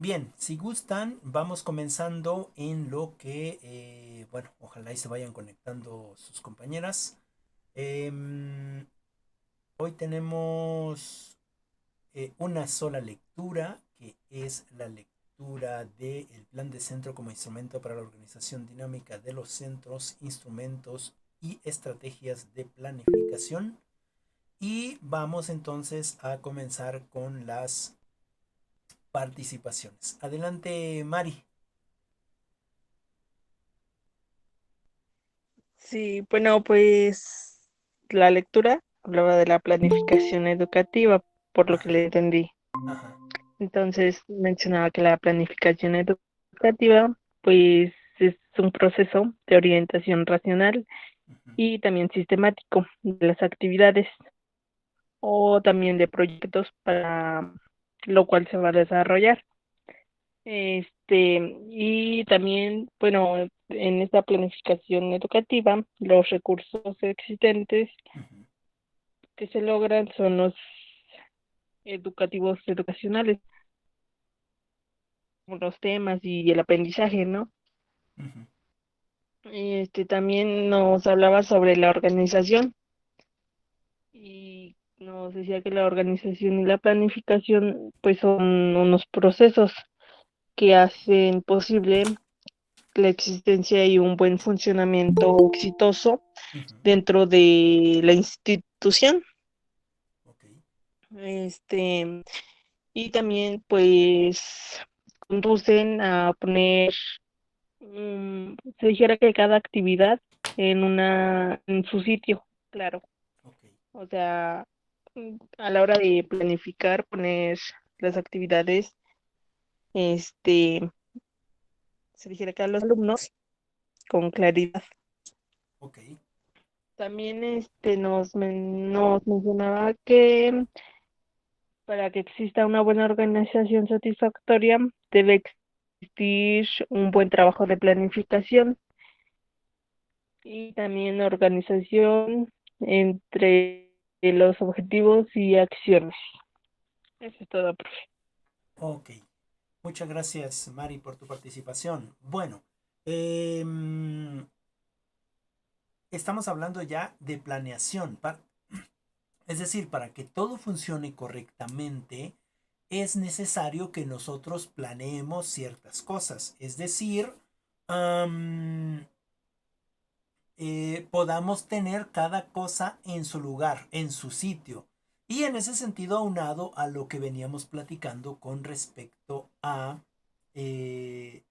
Bien, si gustan, vamos comenzando en lo que, bueno, ojalá y se vayan conectando sus compañeras. Em, Hoy tenemos una sola lectura, que es la lectura del Plan de Centro como instrumento para la organización dinámica de los centros, instrumentos y estrategias de planificación. Y vamos entonces a comenzar con las participaciones. Adelante, Mari. Sí, bueno, pues la lectura hablaba de la planificación educativa, por lo que Ajá, le entendí. ajá. Entonces mencionaba que la planificación educativa, pues es un proceso de orientación racional Ujú. y también sistemático de las actividades o también de proyectos para lo cual se va a desarrollar. Y también, bueno, en esta planificación educativa, los recursos existentes Ujú. que se logran son los educativos educacionales, como los temas y el aprendizaje, ¿no? Ujú. También nos hablaba sobre la organización y nos decía que la organización y la planificación pues son unos procesos que hacen posible la existencia y un buen funcionamiento exitoso Ujú. dentro de la institución. Ok. Este, y también pues conducen a poner, se dijera que cada actividad en su sitio, claro. Ok. O sea, a la hora de planificar, poner las actividades, este, se dijera que a los alumnos con claridad. Ok. También nos mencionaba que para que exista una buena organización satisfactoria debe existir un buen trabajo de planificación y también organización entre los objetivos y acciones. Eso es todo, profe. Ok. Muchas gracias, Mari, por tu participación. Bueno, em, estamos hablando ya de planeación. Es decir, para que todo funcione correctamente, es necesario que nosotros planeemos ciertas cosas. Es decir, am, podamos tener cada cosa en su lugar, en su sitio. Y en ese sentido, aunado a lo que veníamos platicando con respecto a eh,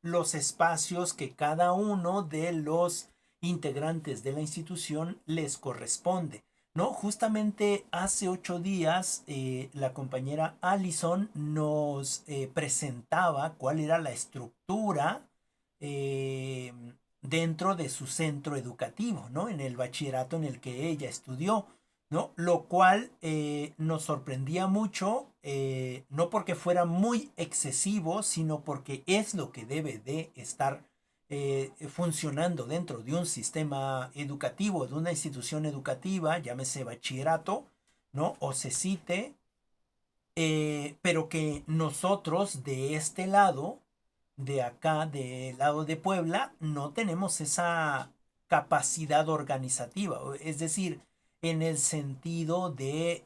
los espacios que cada uno de los integrantes de la institución les corresponde. ¿No? Justamente hace 8 días la compañera Allison nos presentaba cuál era la estructura eh, dentro de su centro educativo, ¿no? En el bachillerato en el que ella estudió, ¿no? Lo cual nos sorprendía mucho, no porque fuera muy excesivo, sino porque es lo que debe de estar funcionando dentro de un sistema educativo, de una institución educativa, llámese bachillerato, ¿no? O CECITE, pero que nosotros de este lado, de acá, del lado de Puebla, no tenemos esa capacidad organizativa, es decir, en el sentido de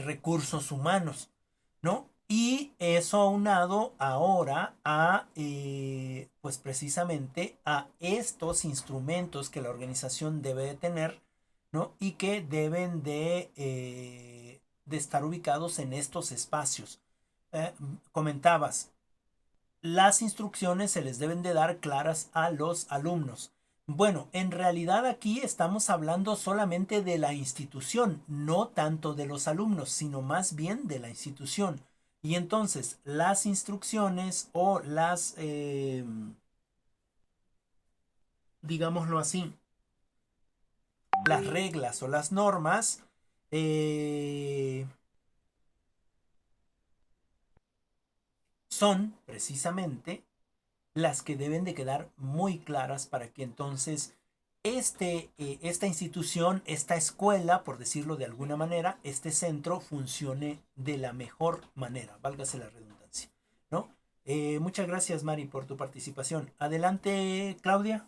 recursos humanos, ¿no? Y eso aunado ahora a, pues precisamente a estos instrumentos que la organización debe de tener, ¿no? Y que deben de estar ubicados en estos espacios. Comentabas, las instrucciones se les deben de dar claras a los alumnos. Bueno, en realidad aquí estamos hablando solamente de la institución, no tanto de los alumnos, sino más bien de la institución. Y entonces las instrucciones o digámoslo así, las reglas o las normas eh, son precisamente las que deben de quedar muy claras para que entonces esta institución, esta escuela, por decirlo de alguna manera, este centro funcione de la mejor manera, válgase la redundancia, ¿no? Muchas gracias, Mari, por tu participación. Adelante, Claudia.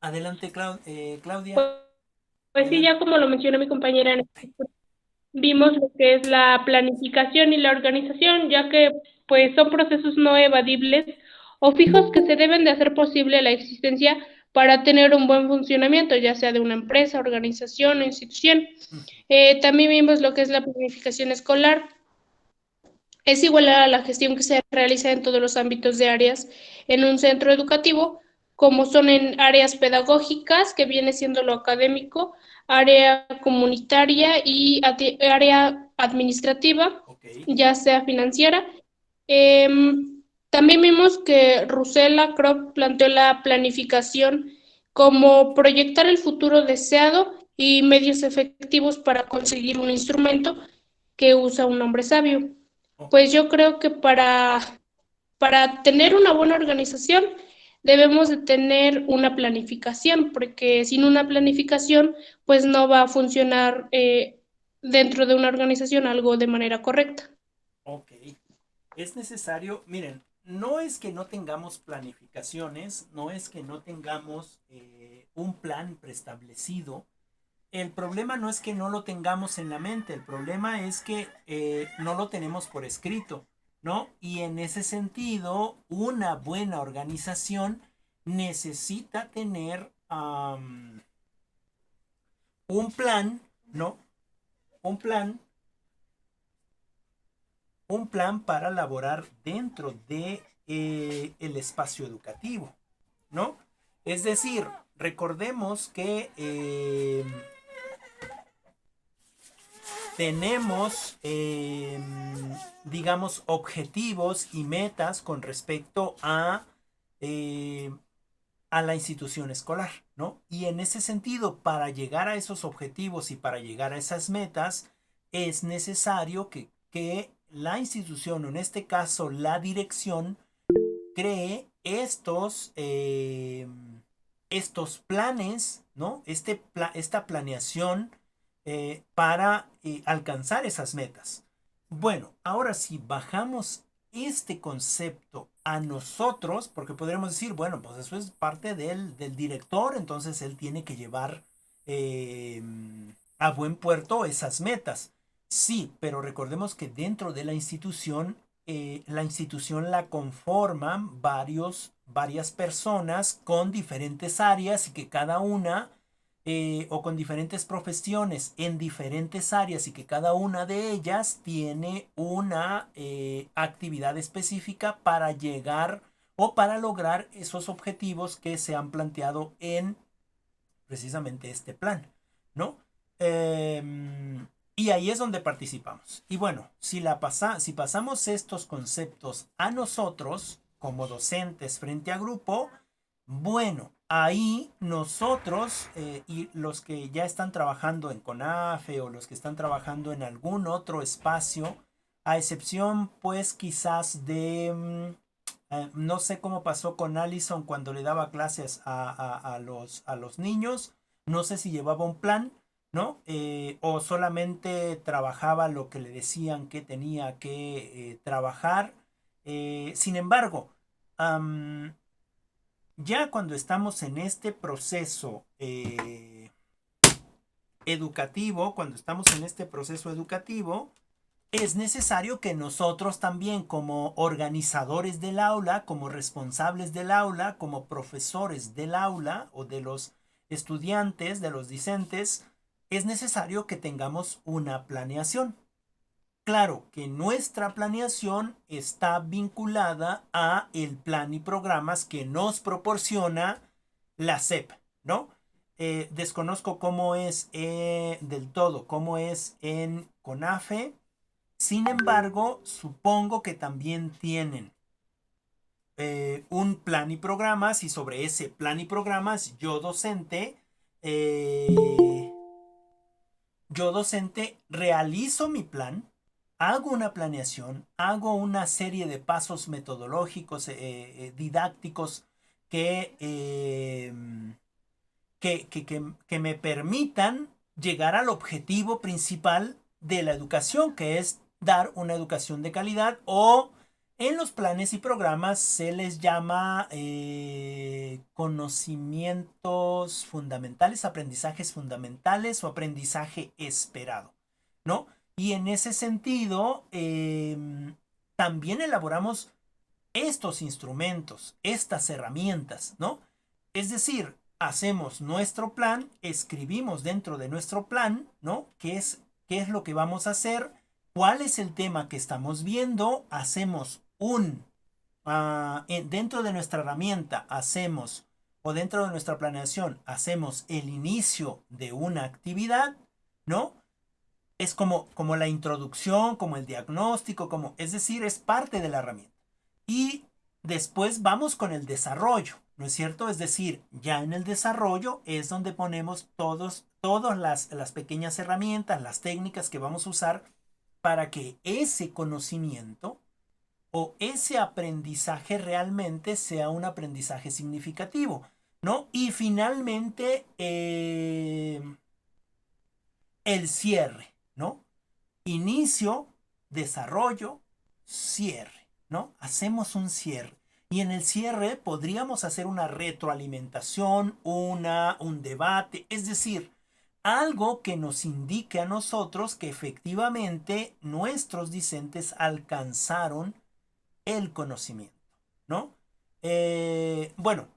Adelante, Claudia. Pues, pues sí, Adelante. ya como lo mencionó mi compañera, vimos lo que es la planificación y la organización, ya que pues son procesos no evadibles o fijos que se deben de hacer posible la existencia para tener un buen funcionamiento, ya sea de una empresa, organización o institución. También vimos lo que es la planificación escolar. Es igual a la gestión que se realiza en todos los ámbitos de áreas en un centro educativo, como son en áreas pedagógicas, que viene siendo lo académico, área comunitaria y área administrativa, Ok. ya sea financiera. También vimos que Russell Crowe planteó la planificación como proyectar el futuro deseado y medios efectivos para conseguir un instrumento que usa un hombre sabio. Ok. Pues yo creo que para tener una buena organización debemos de tener una planificación, porque sin una planificación pues no va a funcionar dentro de una organización algo de manera correcta. Ok. Es necesario, miren, no es que no tengamos planificaciones, no es que no tengamos un plan preestablecido. El problema no es que no lo tengamos en la mente, el problema es que no lo tenemos por escrito, ¿no? Y en ese sentido, una buena organización necesita tener un plan, ¿no? Un plan, un plan para laborar dentro de el espacio educativo, ¿no? Es decir, recordemos que tenemos, digamos, objetivos y metas con respecto a la institución escolar, ¿no? Y en ese sentido, para llegar a esos objetivos y para llegar a esas metas, es necesario que la institución, o en este caso la dirección, cree estos planes, ¿no? Esta planeación para alcanzar esas metas. Bueno, ahora si bajamos este concepto a nosotros, porque podríamos decir, bueno, pues eso es parte del director, entonces él tiene que llevar eh, a buen puerto esas metas. Sí, pero recordemos que dentro de la institución la conforman varias personas con diferentes áreas y que cada una, o con diferentes profesiones en diferentes áreas y que cada una de ellas tiene una actividad específica para llegar o para lograr esos objetivos que se han planteado en precisamente este plan, ¿no? Y ahí es donde participamos. Y bueno, si pasamos estos conceptos a nosotros como docentes frente a grupo, bueno, ahí nosotros y los que ya están trabajando en CONAFE o los que están trabajando en algún otro espacio, a excepción pues quizás de no sé cómo pasó con Allison cuando le daba clases a los niños. No sé si llevaba un plan, ¿no? O solamente trabajaba lo que le decían que tenía que trabajar. Sin embargo, um, ya cuando estamos en este proceso educativo, cuando estamos en este proceso educativo, es necesario que nosotros también como organizadores del aula, como responsables del aula, como profesores del aula o de los estudiantes, de los discentes, es necesario que tengamos una planeación. Claro que nuestra planeación está vinculada a el plan y programas que nos proporciona la SEP, ¿no? Desconozco cómo es del todo, cómo es en CONAFE. Sin embargo, supongo que también tienen un plan y programas y sobre ese plan y programas eh, yo docente realizo mi plan, hago una planeación, hago una serie de pasos metodológicos, didácticos que, que me permitan llegar al objetivo principal de la educación, que es dar una educación de calidad, o en los planes y programas se les llama conocimientos fundamentales, aprendizajes fundamentales o aprendizaje esperado, ¿no? Y en ese sentido, también elaboramos estos instrumentos, estas herramientas, ¿no? Es decir, hacemos nuestro plan, escribimos dentro de nuestro plan, ¿no? ¿Qué es lo que vamos a hacer? ¿Cuál es el tema que estamos viendo? Hacemos dentro de nuestra herramienta, o dentro de nuestra planeación, hacemos el inicio de una actividad, ¿no? Es como la introducción, como el diagnóstico, es decir, es parte de la herramienta. Y después vamos con el desarrollo, ¿no es cierto? Es decir, ya en el desarrollo es donde ponemos todas las pequeñas herramientas, las técnicas que vamos a usar para que ese conocimiento o ese aprendizaje realmente sea un aprendizaje significativo, ¿no? Y finalmente, el cierre, ¿no? Inicio, desarrollo, cierre, ¿no? Hacemos un cierre. Y en el cierre podríamos hacer una retroalimentación, un debate, es decir, algo que nos indique a nosotros que efectivamente nuestros discentes alcanzaron el conocimiento, ¿no? Bueno,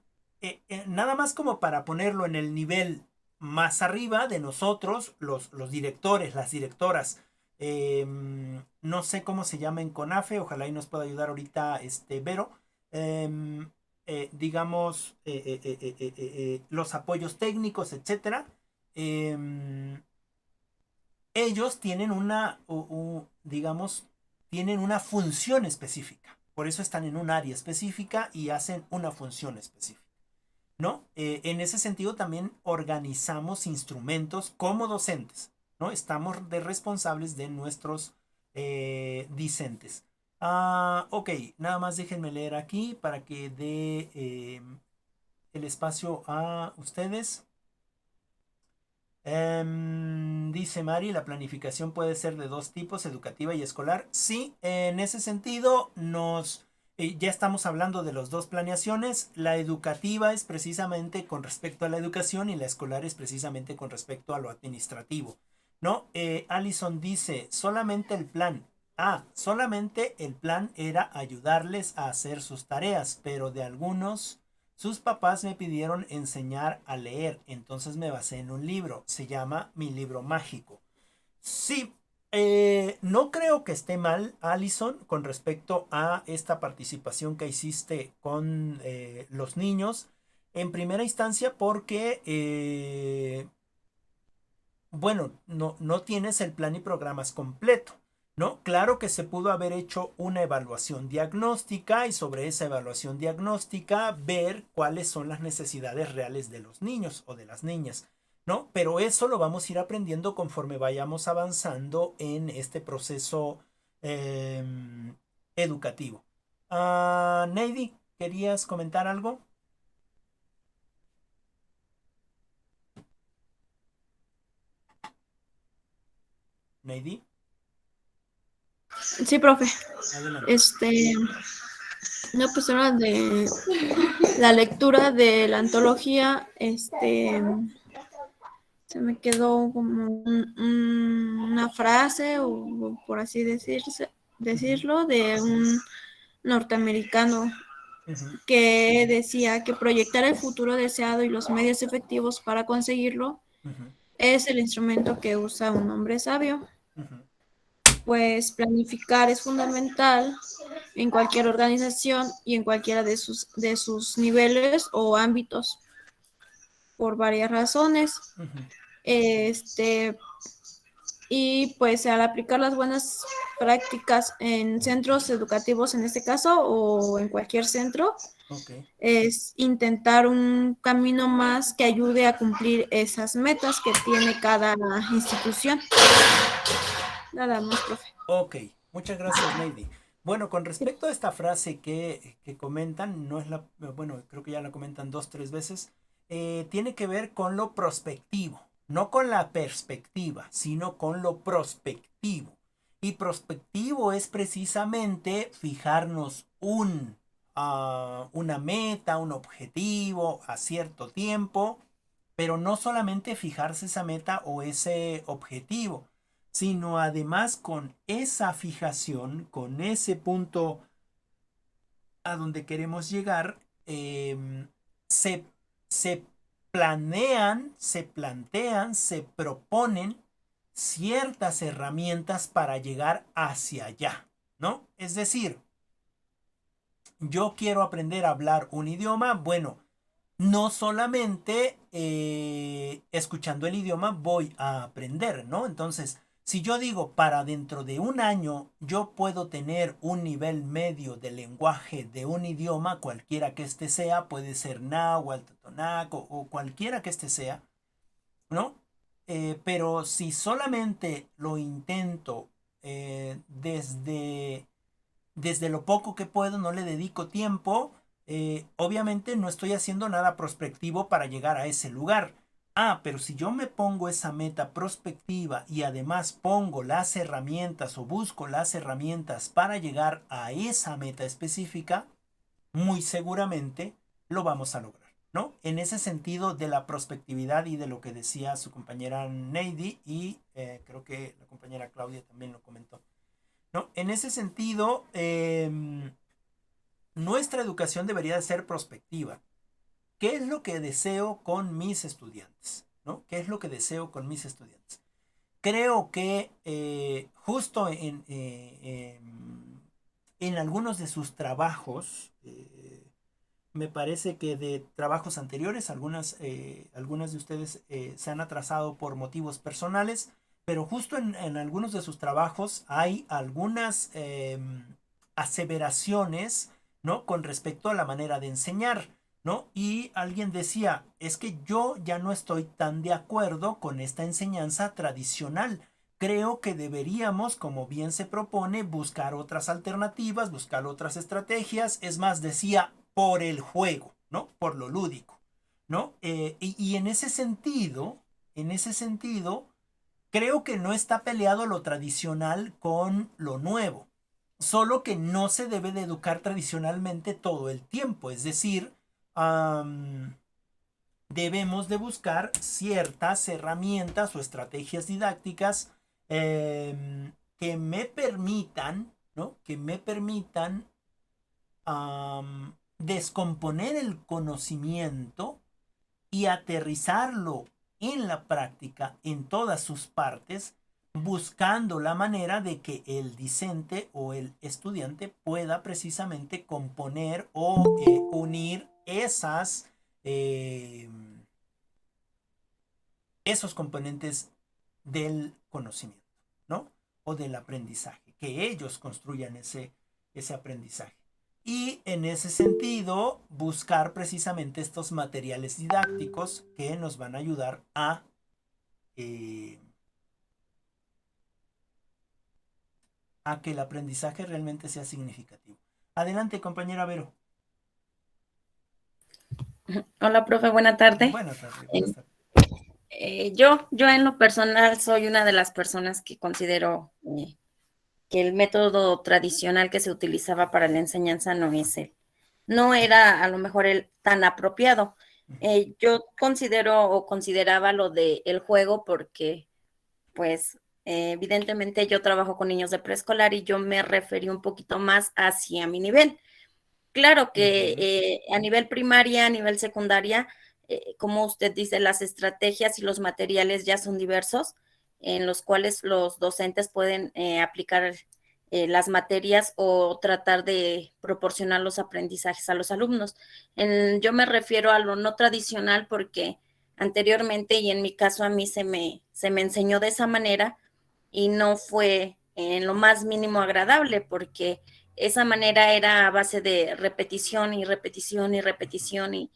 nada más como para ponerlo en el nivel más arriba de nosotros, los directores, las directoras. No sé cómo se llama en CONAFE, ojalá y nos pueda ayudar ahorita Vero. Digamos, los apoyos técnicos, etcétera. Ellos tienen digamos, tienen una función específica. Por eso están en un área específica y hacen una función específica, ¿no? En ese sentido también organizamos instrumentos como docentes, ¿no? Estamos de responsables de nuestros discentes. Ok, nada más déjenme leer aquí para que dé el espacio a ustedes. Dice Mari, la planificación puede ser de dos tipos, educativa y escolar. Sí, en ese sentido ya estamos hablando de las dos planeaciones. La educativa es precisamente con respecto a la educación y la escolar es precisamente con respecto a lo administrativo, ¿no? Allison dice, solamente el plan. Solamente el plan era ayudarles a hacer sus tareas, pero de algunos... Sus papás me pidieron enseñar a leer, entonces me basé en un libro, se llama Mi Libro Mágico. Sí, no creo que esté mal, Allison, con respecto a esta participación que hiciste con los niños, en primera instancia porque, bueno, no tienes el plan y programas completo, ¿no? Claro que se pudo haber hecho una evaluación diagnóstica y sobre esa evaluación diagnóstica ver cuáles son las necesidades reales de los niños o de las niñas, ¿no? Pero eso lo vamos a ir aprendiendo conforme vayamos avanzando en este proceso educativo. Neidy, ¿querías comentar algo? Neidy. Sí, profe. Adelante. No, pues era de la lectura de la antología, se me quedó como una frase, o por así decirlo, de un norteamericano que decía que proyectar el futuro deseado y los medios efectivos para conseguirlo es el instrumento que usa un hombre sabio. Pues planificar es fundamental en cualquier organización y en cualquiera de sus niveles o ámbitos, por varias razones. Y pues al aplicar las buenas prácticas en centros educativos en este caso o en cualquier centro, es intentar un camino más que ayude a cumplir esas metas que tiene cada institución. Nada más, profe. Ok, Muchas gracias, Lady. Bueno, con respecto a esta frase que comentan, no es la, bueno, creo que ya la comentan 2, 3 veces, tiene que ver con lo prospectivo, no con la perspectiva, sino con lo prospectivo. Y prospectivo es precisamente fijarnos una meta, un objetivo a cierto tiempo, pero no solamente fijarse esa meta o ese objetivo, sino además con esa fijación, con ese punto a donde queremos llegar, se, se planean, se plantean, se proponen ciertas herramientas para llegar hacia allá, ¿no? Es decir, yo quiero aprender a hablar un idioma, bueno, no solamente escuchando el idioma voy a aprender, ¿no? Entonces, si yo digo para dentro de un año yo puedo tener un nivel medio de lenguaje de un idioma, cualquiera que este sea, puede ser náhuatl, totonaco o cualquiera que este sea, ¿no? Pero si solamente lo intento desde lo poco que puedo, no le dedico tiempo, obviamente no estoy haciendo nada prospectivo para llegar a ese lugar. Ah, pero si yo me pongo esa meta prospectiva y además pongo las herramientas o busco las herramientas para llegar a esa meta específica, muy seguramente lo vamos a lograr, ¿no? En ese sentido de la prospectividad y de lo que decía su compañera Neidy y creo que la compañera Claudia también lo comentó, ¿no? En ese sentido, nuestra educación debería de ser prospectiva. ¿Qué es lo que deseo con mis estudiantes? ¿No? ¿Qué es lo que deseo con mis estudiantes? Creo que justo en algunos de sus trabajos, me parece que de trabajos anteriores, algunas de ustedes se han atrasado por motivos personales, pero justo en algunos de sus trabajos hay algunas aseveraciones, ¿no? Con respecto a la manera de enseñar, ¿no? Y alguien decía, es que yo ya no estoy tan de acuerdo con esta enseñanza tradicional. Creo que deberíamos, como bien se propone, buscar otras alternativas, buscar otras estrategias. Es más, decía, por el juego, ¿no? Por lo lúdico, ¿no? Y en ese sentido, creo que no está peleado lo tradicional con lo nuevo. Solo que no se debe de educar tradicionalmente todo el tiempo. Es decir, debemos de buscar ciertas herramientas o estrategias didácticas que me permitan, ¿no? Que me permitan descomponer el conocimiento y aterrizarlo en la práctica en todas sus partes, buscando la manera de que el discente o el estudiante pueda precisamente componer o unir eh, esos componentes del conocimiento, ¿no? O del aprendizaje, que ellos construyan ese aprendizaje. Y en ese sentido, buscar precisamente estos materiales didácticos que nos van a ayudar a que el aprendizaje realmente sea significativo. Adelante, compañera Vero. Hola, profe, buena tarde. Buenas tardes, buenas tardes. Yo en lo personal soy una de las personas que considero que el método tradicional que se utilizaba para la enseñanza no era a lo mejor el tan apropiado. Yo considero o consideraba lo de el juego porque, pues, evidentemente yo trabajo con niños de preescolar y yo me referí un poquito más hacia mi nivel. Claro que a nivel primaria, a nivel secundaria, como usted dice, las estrategias y los materiales ya son diversos, en los cuales los docentes pueden aplicar las materias o tratar de proporcionar los aprendizajes a los alumnos. Yo me refiero a lo no tradicional porque anteriormente, y en mi caso a mí se me enseñó de esa manera y no fue en lo más mínimo agradable porque esa manera era a base de repetición y repetición y repetición y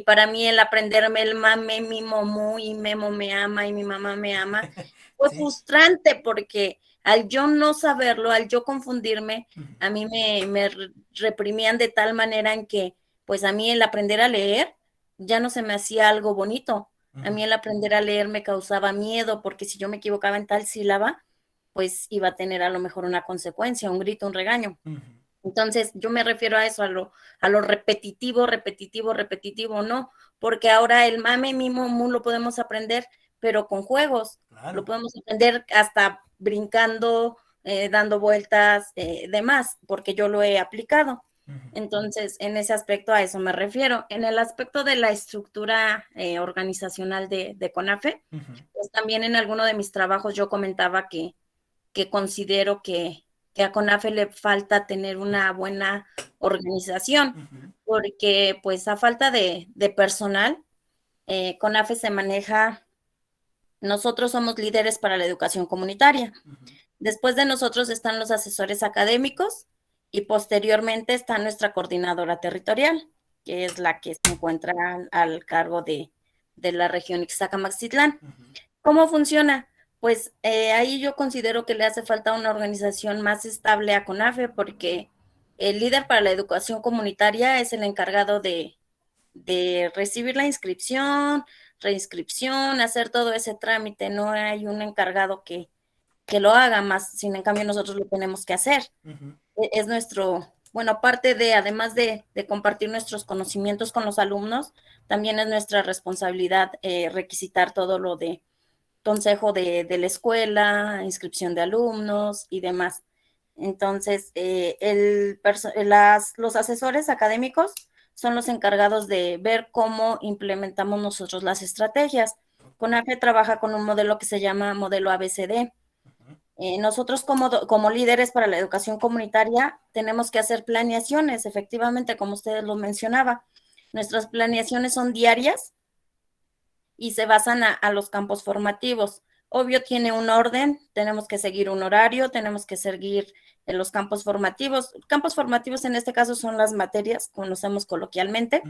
para mí el aprenderme el mame, mi momu y Memo me ama y mi mamá me ama fue Sí. frustrante porque al yo no saberlo, al yo confundirme, a mí me reprimían de tal manera en que, pues a mí el aprender a leer ya no se me hacía algo bonito. A mí el aprender a leer me causaba miedo porque si yo me equivocaba en tal sílaba, pues iba a tener a lo mejor una consecuencia, un grito, un regaño. Entonces, yo me refiero a eso, a lo repetitivo, repetitivo, repetitivo, no, porque ahora el mame mimo lo podemos aprender, pero con juegos, lo podemos aprender hasta brincando, dando vueltas, demás, porque yo lo he aplicado. Entonces, en ese aspecto a eso me refiero. En el aspecto de la estructura organizacional de CONAFE, pues también en alguno de mis trabajos yo comentaba que considero que a CONAFE le falta tener una buena organización, porque pues a falta de personal, CONAFE se maneja, nosotros somos líderes para la educación comunitaria. Después de nosotros están los asesores académicos y posteriormente está nuestra coordinadora territorial, que es la que se encuentra al cargo de la región Ixtaca-Maxitlán. ¿Cómo funciona? Pues ahí yo considero que le hace falta una organización más estable a CONAFE porque el líder para la educación comunitaria es el encargado de recibir la inscripción, reinscripción, hacer todo ese trámite. No hay un encargado que lo haga más, sin en cambio nosotros lo tenemos que hacer. Es nuestro, bueno, aparte de, además de compartir nuestros conocimientos con los alumnos, también es nuestra responsabilidad requisitar todo lo de consejo de la escuela, inscripción de alumnos y demás. Entonces, los asesores académicos son los encargados de ver cómo implementamos nosotros las estrategias. CONAFE trabaja con un modelo que se llama modelo ABCD. Nosotros como líderes para la educación comunitaria tenemos que hacer planeaciones, efectivamente, como ustedes lo mencionaba. Nuestras planeaciones son diarias y se basan a los campos formativos. Obvio, tiene un orden, tenemos que seguir un horario, tenemos que seguir los campos formativos. Campos formativos en este caso son las materias, conocemos coloquialmente.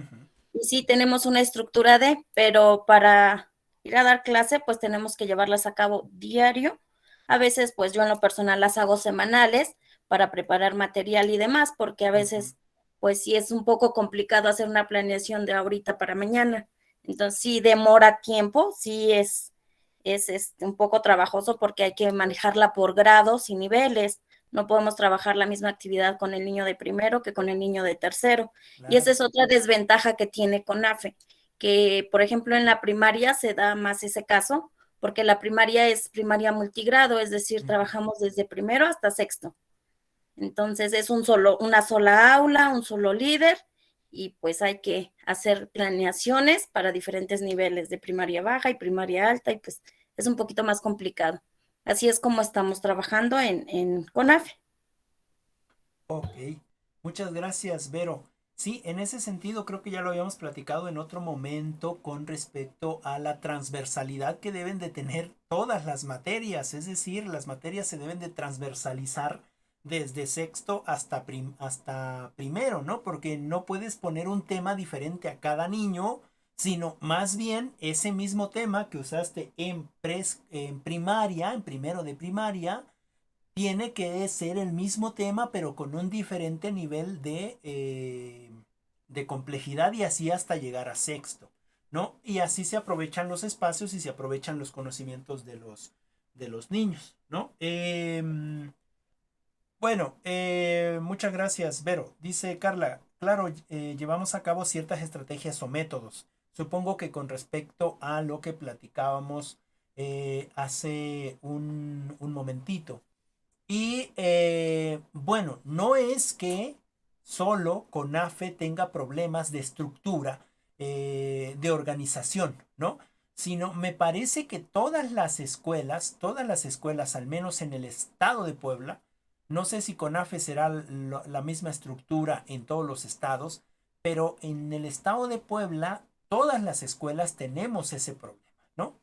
Y sí, tenemos una estructura pero para ir a dar clase, pues tenemos que llevarlas a cabo diario. A veces, pues yo en lo personal las hago semanales para preparar material y demás, porque a veces, pues sí es un poco complicado hacer una planeación de ahorita para mañana. Entonces sí demora tiempo, sí es un poco trabajoso porque hay que manejarla por grados y niveles. No podemos trabajar la misma actividad con el niño de primero que con el niño de tercero. Claro. Y esa es otra desventaja que tiene CONAFE, que por ejemplo en la primaria se da más ese caso, porque la primaria es primaria multigrado, es decir, trabajamos desde primero hasta sexto. Entonces es una sola aula, un solo líder, y pues hay que hacer planeaciones para diferentes niveles de primaria baja y primaria alta, y pues es un poquito más complicado. Así es como estamos trabajando en CONAFE. Ok, muchas gracias, Vero. Sí, en ese sentido creo que ya lo habíamos platicado en otro momento con respecto a la transversalidad que deben de tener todas las materias, es decir, las materias se deben de transversalizar desde sexto hasta primero, ¿no? Porque no puedes poner un tema diferente a cada niño, sino más bien ese mismo tema que usaste en primaria, en primero de primaria, tiene que ser el mismo tema, pero con un diferente nivel de complejidad y así hasta llegar a sexto, ¿no? Y así se aprovechan los espacios y se aprovechan los conocimientos de los niños, ¿no? Bueno, muchas gracias, Vero. Dice Carla, claro, llevamos a cabo ciertas estrategias o métodos. Supongo que con respecto a lo que platicábamos hace un momentito. Y bueno, no es que solo CONAFE tenga problemas de estructura, de organización, ¿no? Sino me parece que todas las escuelas, al menos en el estado de Puebla, no sé si CONAFE será la misma estructura en todos los estados, pero en el estado de Puebla, todas las escuelas tenemos ese problema, ¿no?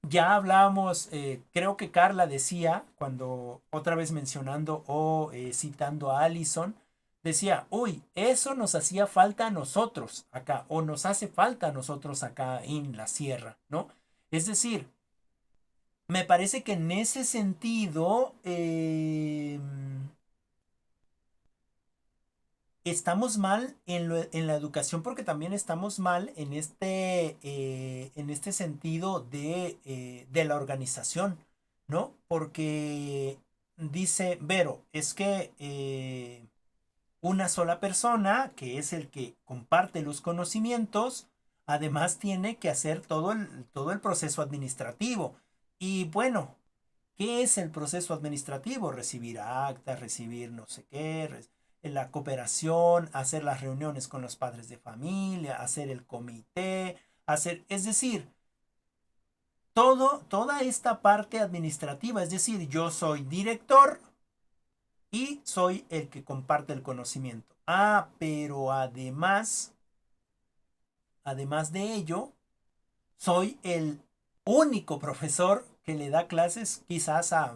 Ya hablábamos, creo que Carla decía, cuando otra vez mencionando o citando a Allison, decía, uy, eso nos hacía falta a nosotros acá, o nos hace falta a nosotros acá en la sierra, ¿no? Es decir, me parece que en ese sentido estamos mal en la educación porque también estamos mal en este sentido de la organización, ¿no? Porque dice Vero, es que una sola persona, que es el que comparte los conocimientos, además tiene que hacer todo el proceso administrativo. Y bueno, ¿qué es el proceso administrativo? Recibir actas, recibir no sé qué, la cooperación, hacer las reuniones con los padres de familia, hacer el comité, es decir, toda esta parte administrativa, es decir, yo soy director y soy el que comparte el conocimiento. Ah, pero además de ello, soy el único profesor que le da clases quizás a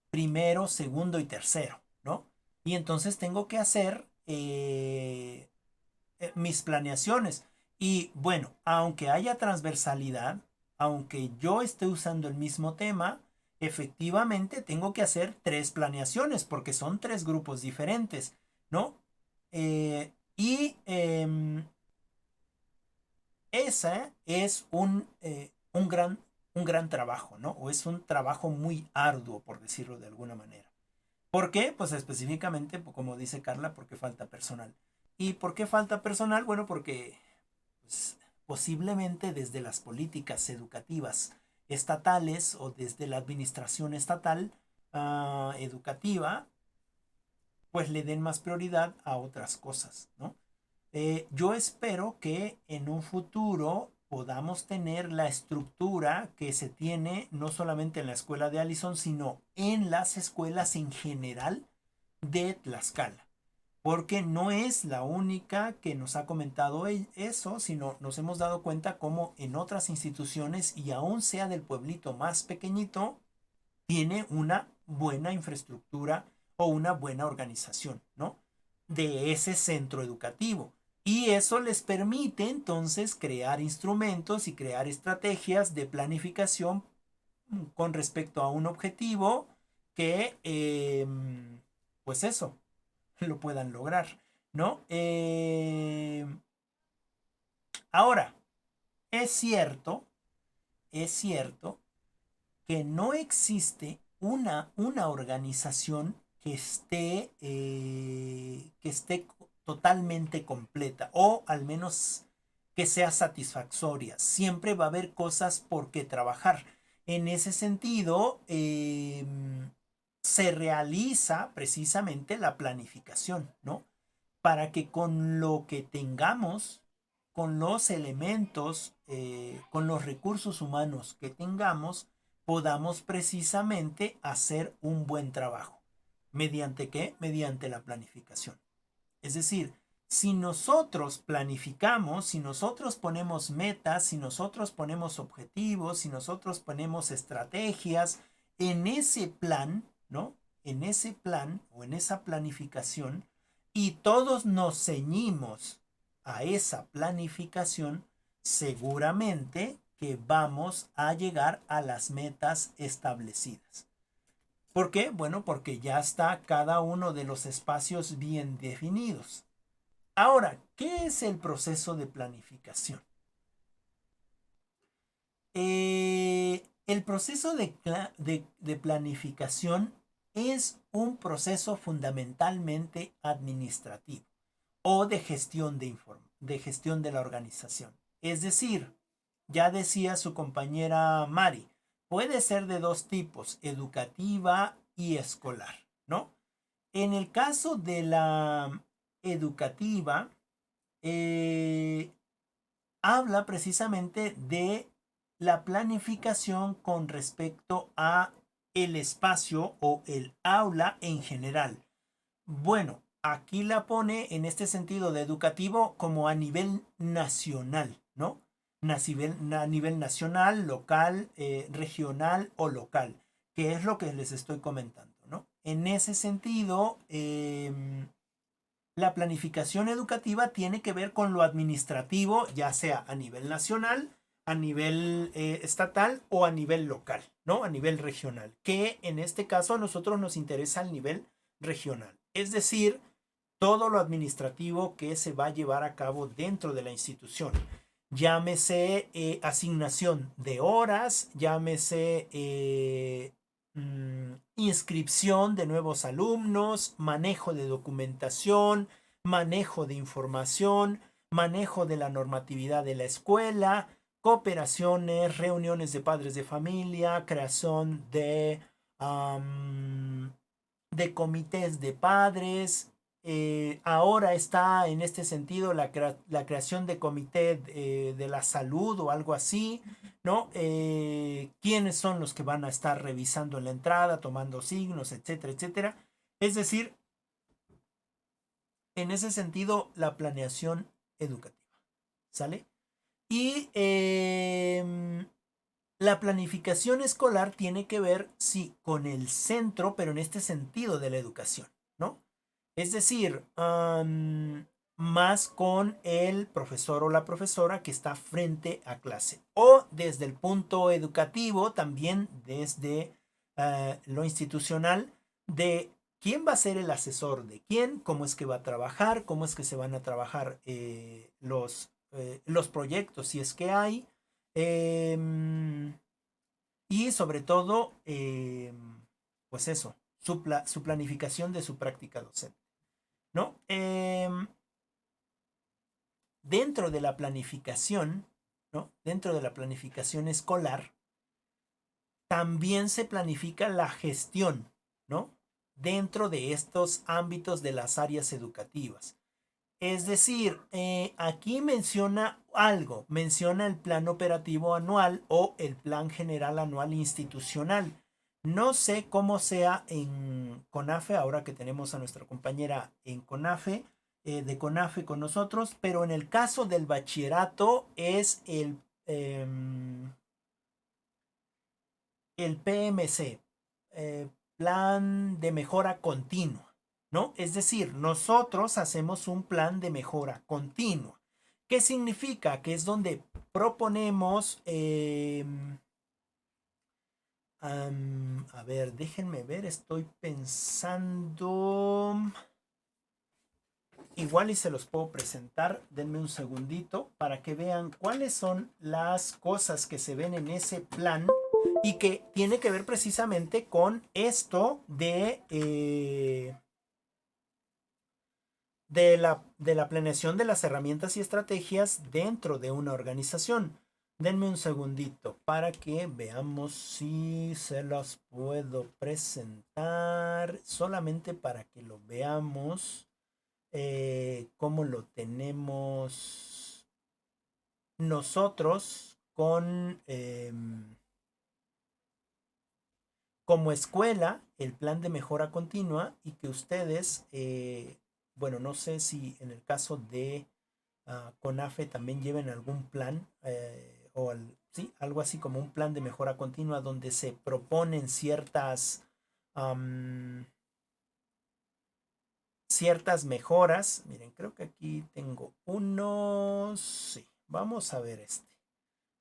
primero, segundo y tercero, ¿no? Y entonces tengo que hacer mis planeaciones. Y bueno, aunque haya transversalidad, aunque yo esté usando el mismo tema, efectivamente tengo que hacer 3 planeaciones porque son 3 grupos diferentes, ¿no? Y ese es un gran trabajo, ¿no? O es un trabajo muy arduo, por decirlo de alguna manera. ¿Por qué? Pues específicamente, como dice Carla, porque falta personal. ¿Y por qué falta personal? Bueno, porque pues, posiblemente desde las políticas educativas estatales o desde la administración estatal educativa, pues le den más prioridad a otras cosas, ¿no? Yo espero que en un futuro podamos tener la estructura que se tiene no solamente en la escuela de Allison, sino en las escuelas en general de Tlaxcala. Porque no es la única que nos ha comentado eso, sino nos hemos dado cuenta como en otras instituciones, y aún sea del pueblito más pequeñito, tiene una buena infraestructura o una buena organización, ¿no? De ese centro educativo. Y eso les permite entonces crear instrumentos y crear estrategias de planificación con respecto a un objetivo que, pues eso, lo puedan lograr, ¿no? Ahora, es cierto que no existe una organización que esté totalmente completa o al menos que sea satisfactoria. Siempre va a haber cosas por qué trabajar. En ese sentido, se realiza precisamente la planificación, ¿no? Para que con lo que tengamos, con los elementos, con los recursos humanos que tengamos, podamos precisamente hacer un buen trabajo. ¿Mediante qué? Mediante la planificación. Es decir, si nosotros planificamos, si nosotros ponemos metas, si nosotros ponemos objetivos, si nosotros ponemos estrategias en ese plan, ¿no? En ese plan o en esa planificación, y todos nos ceñimos a esa planificación, seguramente que vamos a llegar a las metas establecidas. ¿Por qué? Bueno, porque ya está cada uno de los espacios bien definidos. Ahora, ¿qué es el proceso de planificación? El proceso de planificación es un proceso fundamentalmente administrativo o de gestión de la organización. Es decir, ya decía su compañera Mari, puede ser de 2 tipos, educativa y escolar, ¿no? En el caso de la educativa, habla precisamente de la planificación con respecto a el espacio o el aula en general. Bueno, aquí la pone en este sentido de educativo como a nivel nacional, ¿no? A nivel nacional, local, regional o local, que es lo que les estoy comentando, ¿no? En ese sentido, la planificación educativa tiene que ver con lo administrativo, ya sea a nivel nacional a nivel estatal o a nivel local, ¿no? A nivel regional, que en este caso a nosotros nos interesa el nivel regional. Es decir, todo lo administrativo que se va a llevar a cabo dentro de la institución. Llámese asignación de horas, llámese inscripción de nuevos alumnos, manejo de documentación, manejo de información, manejo de la normatividad de la escuela, cooperaciones, reuniones de padres de familia, creación de comités de padres. Ahora está en este sentido la creación de comité de la salud o algo así, ¿no? ¿Quiénes son los que van a estar revisando en la entrada, tomando signos, etcétera, etcétera? Es decir, en ese sentido, la planeación educativa, ¿sale? Y la planificación escolar tiene que ver, sí, con el centro, pero en este sentido de la educación, ¿no? Es decir, más con el profesor o la profesora que está frente a clase. O desde el punto educativo, también desde lo institucional, de quién va a ser el asesor de quién, cómo es que va a trabajar, cómo es que se van a trabajar los proyectos, si es que hay. Y sobre todo, pues eso, su planificación de su práctica docente, ¿no? Dentro de la planificación, ¿no? Dentro de la planificación escolar, también se planifica la gestión, ¿no? Dentro de estos ámbitos de las áreas educativas. Es decir, aquí menciona algo, menciona el plan operativo anual o el plan general anual institucional. No sé cómo sea en CONAFE, ahora que tenemos a nuestra compañera en CONAFE, de CONAFE con nosotros, pero en el caso del bachillerato es el PMC, Plan de Mejora Continua, ¿no? Es decir, nosotros hacemos un plan de mejora continua. ¿Qué significa? Que es donde proponemos, a ver, déjenme ver, estoy pensando, igual y se los puedo presentar, denme un segundito para que vean cuáles son las cosas que se ven en ese plan y que tiene que ver precisamente con esto de la planeación de las herramientas y estrategias dentro de una organización. Denme un segundito para que veamos si se los puedo presentar, solamente para que lo veamos cómo lo tenemos nosotros con como escuela el plan de mejora continua y que ustedes, bueno, no sé si en el caso de CONAFE también lleven algún plan sí, algo así como un plan de mejora continua donde se proponen ciertas mejoras. Miren, creo que aquí tengo unos, sí, vamos a ver este.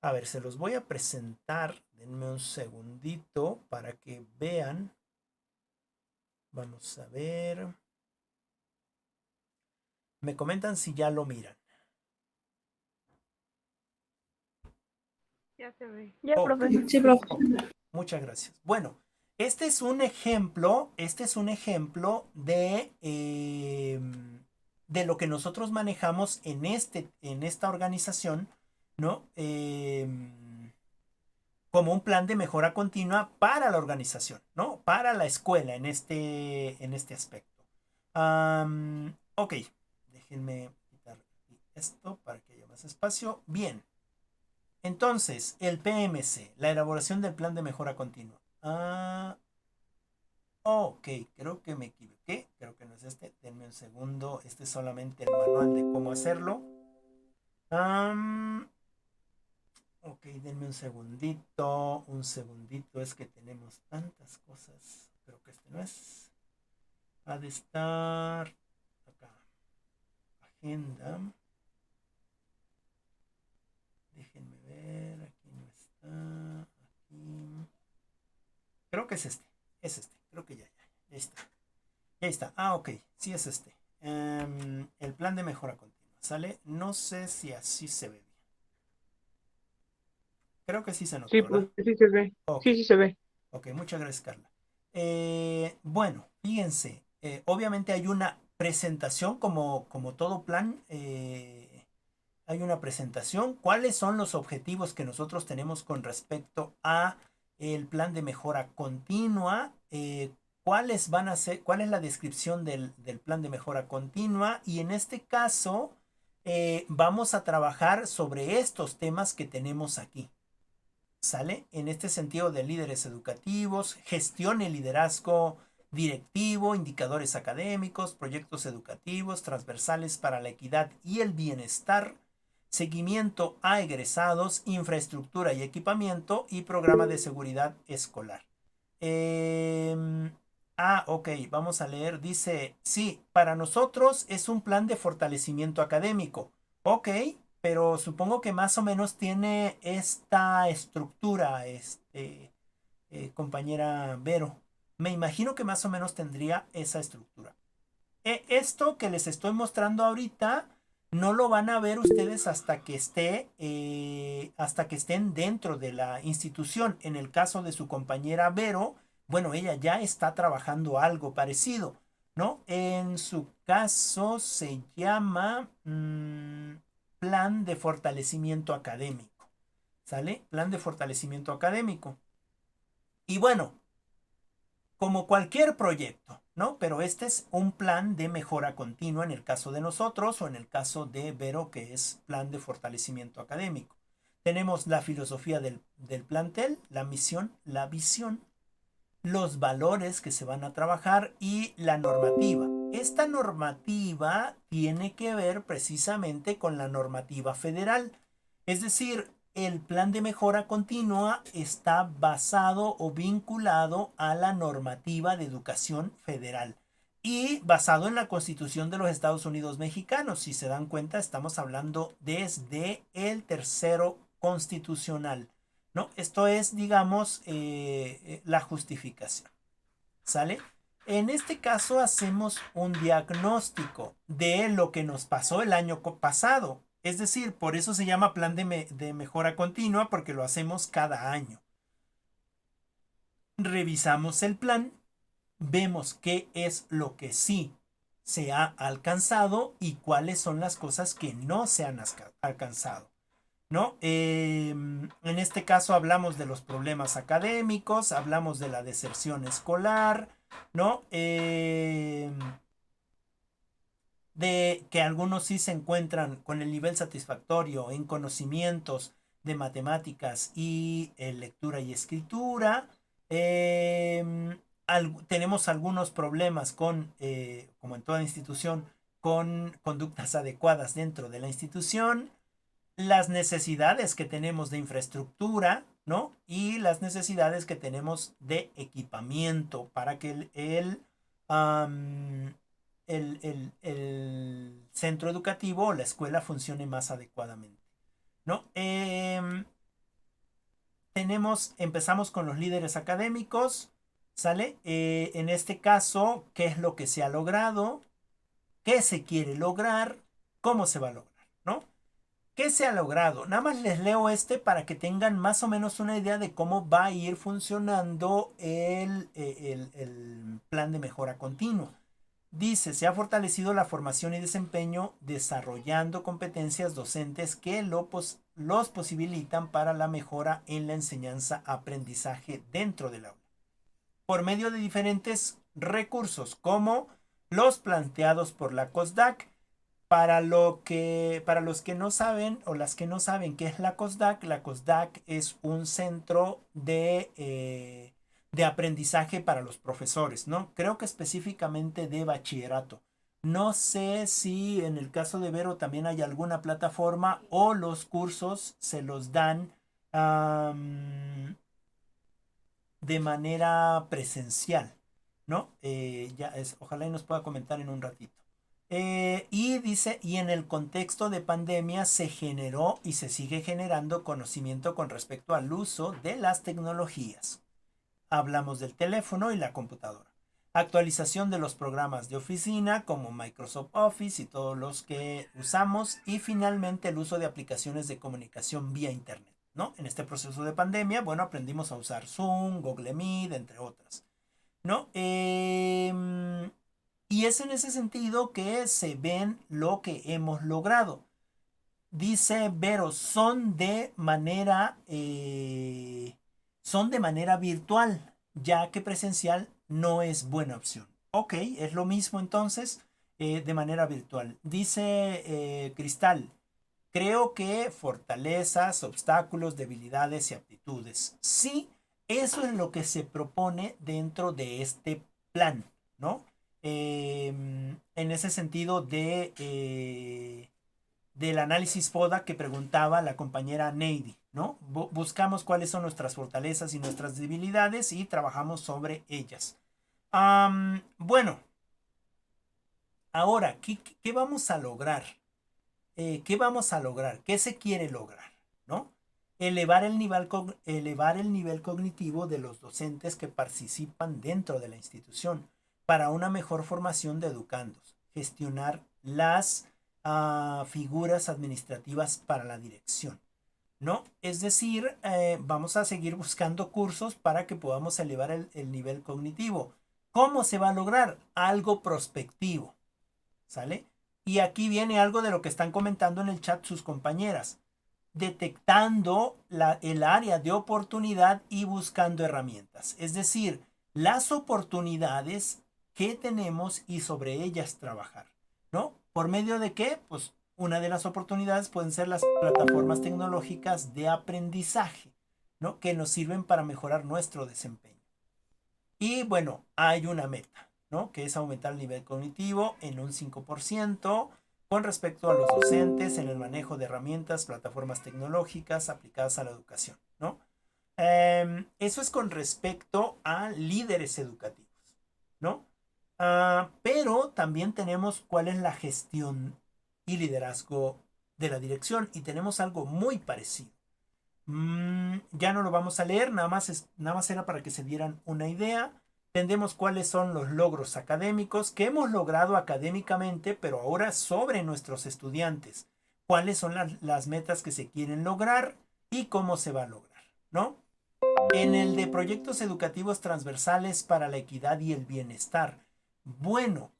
A ver, se los voy a presentar. Denme un segundito para que vean. Vamos a ver. Me comentan si ya lo miran. Ya se ve. Ya, Ok. profe. Sí, profe. Muchas gracias. Bueno, este es un ejemplo de lo que nosotros manejamos en esta organización, ¿no? Como un plan de mejora continua para la organización, ¿no? Para la escuela en este aspecto. Ok, déjenme quitar esto para que haya más espacio. Bien, entonces, el PMC, la elaboración del plan de mejora continua. Ok, creo que me equivoqué, creo que no es este. Denme un segundo, este es solamente el manual de cómo hacerlo. Ok, denme un segundito, es que tenemos tantas cosas. Creo que este no es. Ha de estar acá. Agenda. Déjenme ver. creo que es este. Es este. Creo que ya está. Ya está. Ah, ok. Sí es este. El plan de mejora continua. ¿Sale? No sé si así se ve bien. Creo que sí se Sí, notó, pues ¿verdad? sí se ve. Ok. Sí, sí se ve. Ok, muchas gracias, Carla. Bueno, fíjense. Obviamente hay una presentación como todo plan. Hay una presentación. ¿Cuáles son los objetivos que nosotros tenemos con respecto a el plan de mejora continua? ¿Cuáles van a ser, cuál es la descripción del plan de mejora continua? Y en este caso, vamos a trabajar sobre estos temas que tenemos aquí. ¿Sale? En este sentido de líderes educativos, gestión y liderazgo directivo, indicadores académicos, proyectos educativos, transversales para la equidad y el bienestar, seguimiento a egresados, infraestructura y equipamiento y programa de seguridad escolar. Ok, vamos a leer. Dice, sí, para nosotros es un plan de fortalecimiento académico. Ok, pero supongo que más o menos tiene esta estructura, compañera Vero. Me imagino que más o menos tendría esa estructura. Esto que les estoy mostrando ahorita no lo van a ver ustedes hasta que estén dentro de la institución. En el caso de su compañera Vero, bueno, ella ya está trabajando algo parecido, ¿no? En su caso se llama plan de fortalecimiento académico, ¿sale? Plan de fortalecimiento académico. Y bueno, como cualquier proyecto, ¿no? Pero este es un plan de mejora continua en el caso de nosotros o en el caso de Vero, que es plan de fortalecimiento académico. Tenemos la filosofía del plantel, la misión, la visión, los valores que se van a trabajar y la normativa. Esta normativa tiene que ver precisamente con la normativa federal. Es decir, el plan de mejora continua está basado o vinculado a la normativa de educación federal y basado en la Constitución de los Estados Unidos mexicanos. Si se dan cuenta, estamos hablando desde el tercero constitucional, ¿no? Esto es, digamos, la justificación. ¿Sale? En este caso hacemos un diagnóstico de lo que nos pasó el año pasado. Es decir, por eso se llama plan de mejora continua, porque lo hacemos cada año. Revisamos el plan, vemos qué es lo que sí se ha alcanzado y cuáles son las cosas que no se han alcanzado, ¿no? En este caso hablamos de los problemas académicos, hablamos de la deserción escolar, ¿no? De que algunos sí se encuentran con el nivel satisfactorio en conocimientos de matemáticas y lectura y escritura. Tenemos algunos problemas con, como en toda institución, con conductas adecuadas dentro de la institución, las necesidades que tenemos de infraestructura, ¿no? Y las necesidades que tenemos de equipamiento para que el centro educativo o la escuela funcione más adecuadamente, ¿no? Empezamos con los líderes académicos, ¿sale? En este caso, ¿qué es lo que se ha logrado? ¿Qué se quiere lograr? ¿Cómo se va a lograr? ¿No? ¿Qué se ha logrado? Nada más les leo para que tengan más o menos una idea de cómo va a ir funcionando el plan de mejora continua. Dice, se ha fortalecido la formación y desempeño desarrollando competencias docentes que los posibilitan para la mejora en la enseñanza-aprendizaje dentro del aula, por medio de diferentes recursos como los planteados por la COSDAC. Para los que no saben o las que no saben qué es la COSDAC es un centro de aprendizaje para los profesores, ¿no? Creo que específicamente de bachillerato. No sé si en el caso de Vero también hay alguna plataforma o los cursos se los dan de manera presencial, ¿no? Ojalá y nos pueda comentar en un ratito. Y dice, y en el contexto de pandemia se generó y se sigue generando conocimiento con respecto al uso de las tecnologías. hablamos del teléfono y la computadora. Actualización de los programas de oficina como Microsoft Office y todos los que usamos. Y finalmente el uso de aplicaciones de comunicación vía Internet, ¿no? En este proceso de pandemia, bueno, aprendimos a usar Zoom, Google Meet, entre otras, ¿no? Y es en ese sentido que se ven lo que hemos logrado. Dice Vero, son de manera virtual, ya que presencial no es buena opción. Ok, es lo mismo entonces, de manera virtual. Dice Cristal, creo que fortalezas, obstáculos, debilidades y aptitudes. Sí, eso es lo que se propone dentro de este plan, ¿no? En ese sentido del análisis FODA que preguntaba la compañera Neidy, ¿no? Buscamos cuáles son nuestras fortalezas y nuestras debilidades y trabajamos sobre ellas. Bueno, ahora, ¿qué vamos a lograr? ¿Qué vamos a lograr? ¿Qué se quiere lograr? ¿No? Elevar el nivel cognitivo de los docentes que participan dentro de la institución para una mejor formación de educandos. Gestionar las figuras administrativas para la dirección, ¿no? Es decir, vamos a seguir buscando cursos para que podamos elevar el nivel cognitivo. ¿Cómo se va a lograr? Algo prospectivo, ¿sale? Y aquí viene algo de lo que están comentando en el chat sus compañeras. Detectando el área de oportunidad y buscando herramientas. Es decir, las oportunidades que tenemos y sobre ellas trabajar, ¿no? ¿Por medio de qué? Pues una de las oportunidades pueden ser las plataformas tecnológicas de aprendizaje, ¿no? Que nos sirven para mejorar nuestro desempeño. Y bueno, hay una meta, ¿no? Que es aumentar el nivel cognitivo en un 5% con respecto a los docentes en el manejo de herramientas, plataformas tecnológicas aplicadas a la educación, ¿no? Eso es con respecto a líderes educativos, ¿no? Pero también tenemos cuál es la gestión y liderazgo de la dirección y tenemos algo muy parecido. Ya no lo vamos a leer, nada más era para que se dieran una idea. Entendemos cuáles son los logros académicos que hemos logrado académicamente, pero ahora sobre nuestros estudiantes. Cuáles son las metas que se quieren lograr y cómo se va a lograr, ¿no? En el de proyectos educativos transversales para la equidad y el bienestar. Bueno,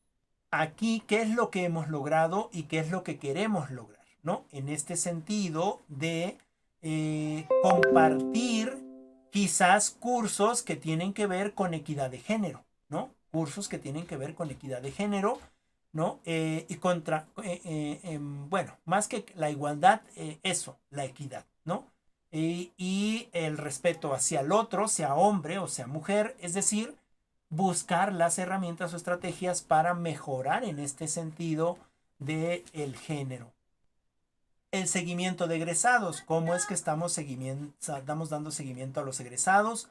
aquí, ¿qué es lo que hemos logrado y qué es lo que queremos lograr, ¿no? En este sentido de compartir quizás cursos que tienen que ver con equidad de género, ¿no? Cursos que tienen que ver con equidad de género, ¿no? Y bueno, más que la igualdad, eso, la equidad, ¿no? Y el respeto hacia el otro, sea hombre o sea mujer, es decir, buscar las herramientas o estrategias para mejorar en este sentido del género. El seguimiento de egresados, cómo es que estamos dando seguimiento a los egresados,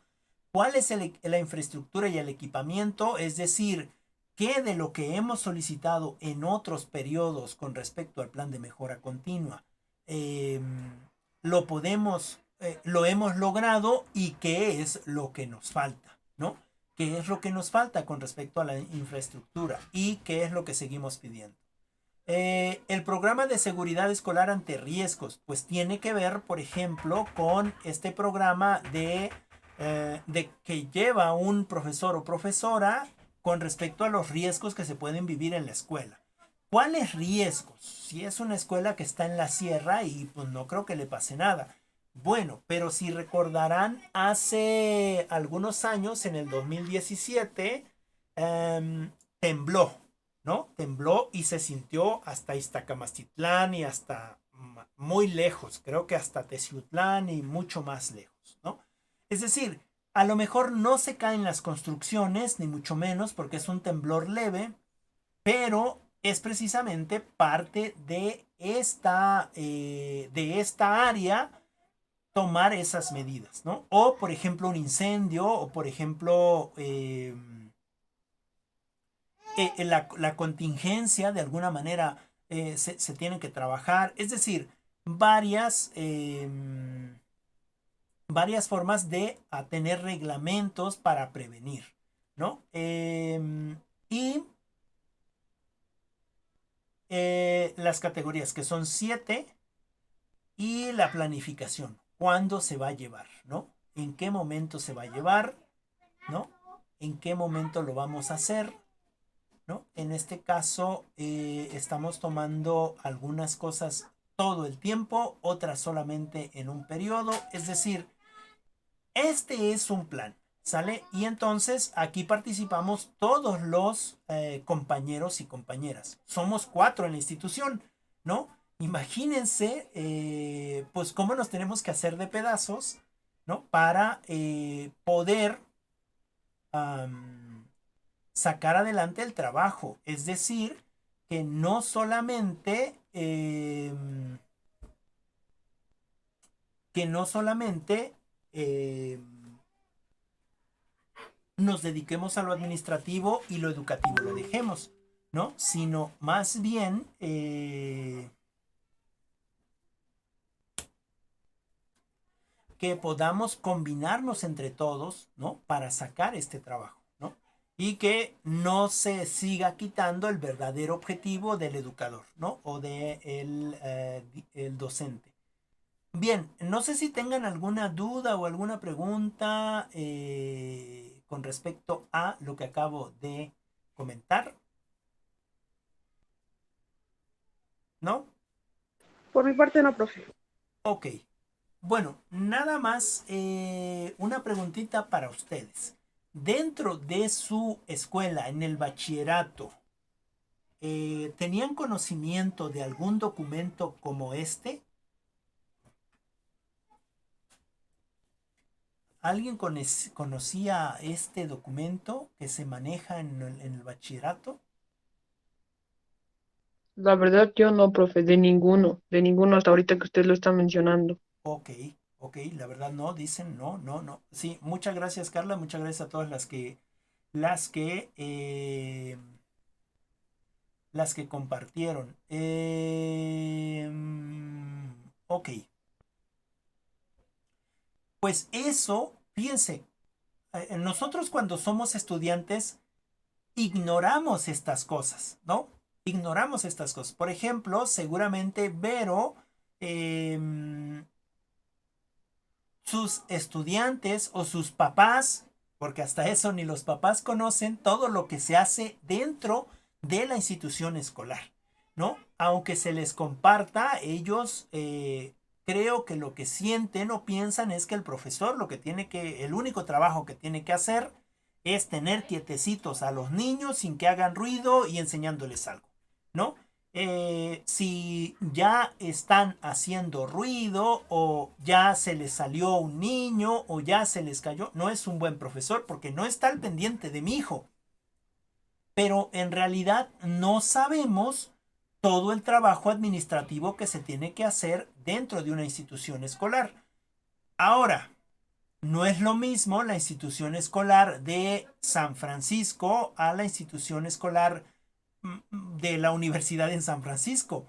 cuál es la infraestructura y el equipamiento, es decir, qué de lo que hemos solicitado en otros periodos con respecto al plan de mejora continua lo hemos logrado y qué es lo que nos falta, ¿no? ¿Qué es lo que nos falta con respecto a la infraestructura y qué es lo que seguimos pidiendo? El programa de seguridad escolar ante riesgos, pues tiene que ver, por ejemplo, con este programa de que lleva un profesor o profesora con respecto a los riesgos que se pueden vivir en la escuela. ¿Cuáles riesgos? Si es una escuela que está en la sierra y pues no creo que le pase nada. Bueno, pero si recordarán, hace algunos años, en el 2017, tembló, ¿no? Tembló y se sintió hasta Iztacamastitlán y hasta muy lejos, creo que hasta Teciutlán y mucho más lejos, ¿no? Es decir, a lo mejor no se caen las construcciones, ni mucho menos, porque es un temblor leve, pero es precisamente parte de esta área tomar esas medidas, ¿no? O, por ejemplo, un incendio, o, por ejemplo, la contingencia, de alguna manera, se tienen que trabajar. Es decir, varias varias formas de tener reglamentos para prevenir, ¿no? Y las categorías, que son 7, y la planificación, cuándo se va a llevar, ¿no? En qué momento se va a llevar, ¿no? En qué momento lo vamos a hacer, ¿no? En este caso estamos tomando algunas cosas todo el tiempo, otras solamente en un periodo, es decir, este es un plan, ¿sale? Y entonces aquí participamos todos los compañeros y compañeras. Somos 4 en la institución, ¿no? Imagínense, pues, cómo nos tenemos que hacer de pedazos, ¿no? Para poder sacar adelante el trabajo. Es decir, que no solamente eh, nos dediquemos a lo administrativo y lo educativo lo dejemos, ¿no? Sino más bien que podamos combinarnos entre todos, ¿no? Para sacar este trabajo, ¿no? Y que no se siga quitando el verdadero objetivo del educador, ¿no? O de el docente. Bien, no sé si tengan alguna duda o alguna pregunta con respecto a lo que acabo de comentar, ¿no? Por mi parte no, profe. Ok. Bueno, nada más una preguntita para ustedes. Dentro de su escuela, en el bachillerato, ¿tenían conocimiento de algún documento como este? ¿Alguien conocía este documento que se maneja en el bachillerato? La verdad, yo no, profe, de ninguno hasta ahorita que usted lo está mencionando. Ok, ok, la verdad no, dicen no, no, no. Sí, muchas gracias, Carla, muchas gracias a todas las que compartieron. Ok, pues eso, fíjense, nosotros cuando somos estudiantes ignoramos estas cosas, ¿no? Ignoramos estas cosas. Por ejemplo, seguramente Vero, sus estudiantes o sus papás, porque hasta eso ni los papás conocen todo lo que se hace dentro de la institución escolar, ¿no? Aunque se les comparta, ellos creo que lo que sienten o piensan es que el profesor el único trabajo que tiene que hacer es tener quietecitos a los niños sin que hagan ruido y enseñándoles algo, ¿no? Si ya están haciendo ruido o ya se les salió un niño o ya se les cayó, no es un buen profesor porque no está al pendiente de mi hijo. Pero en realidad no sabemos todo el trabajo administrativo que se tiene que hacer dentro de una institución escolar. Ahora, no es lo mismo la institución escolar de San Francisco a la institución escolar de la universidad en San Francisco.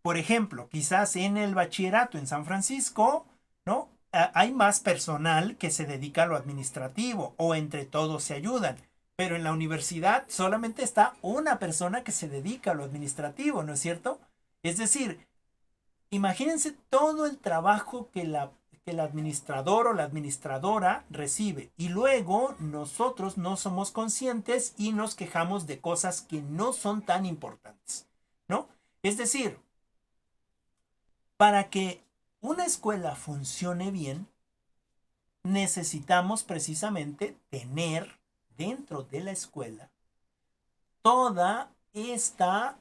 Por ejemplo, quizás en el bachillerato en San Francisco, ¿no? Hay más personal que se dedica a lo administrativo o entre todos se ayudan. Pero en la universidad solamente está una persona que se dedica a lo administrativo, ¿no es cierto? Es decir, imagínense todo el trabajo que el administrador o la administradora recibe y luego nosotros no somos conscientes y nos quejamos de cosas que no son tan importantes, ¿no? Es decir, para que una escuela funcione bien, necesitamos precisamente tener dentro de la escuela toda esta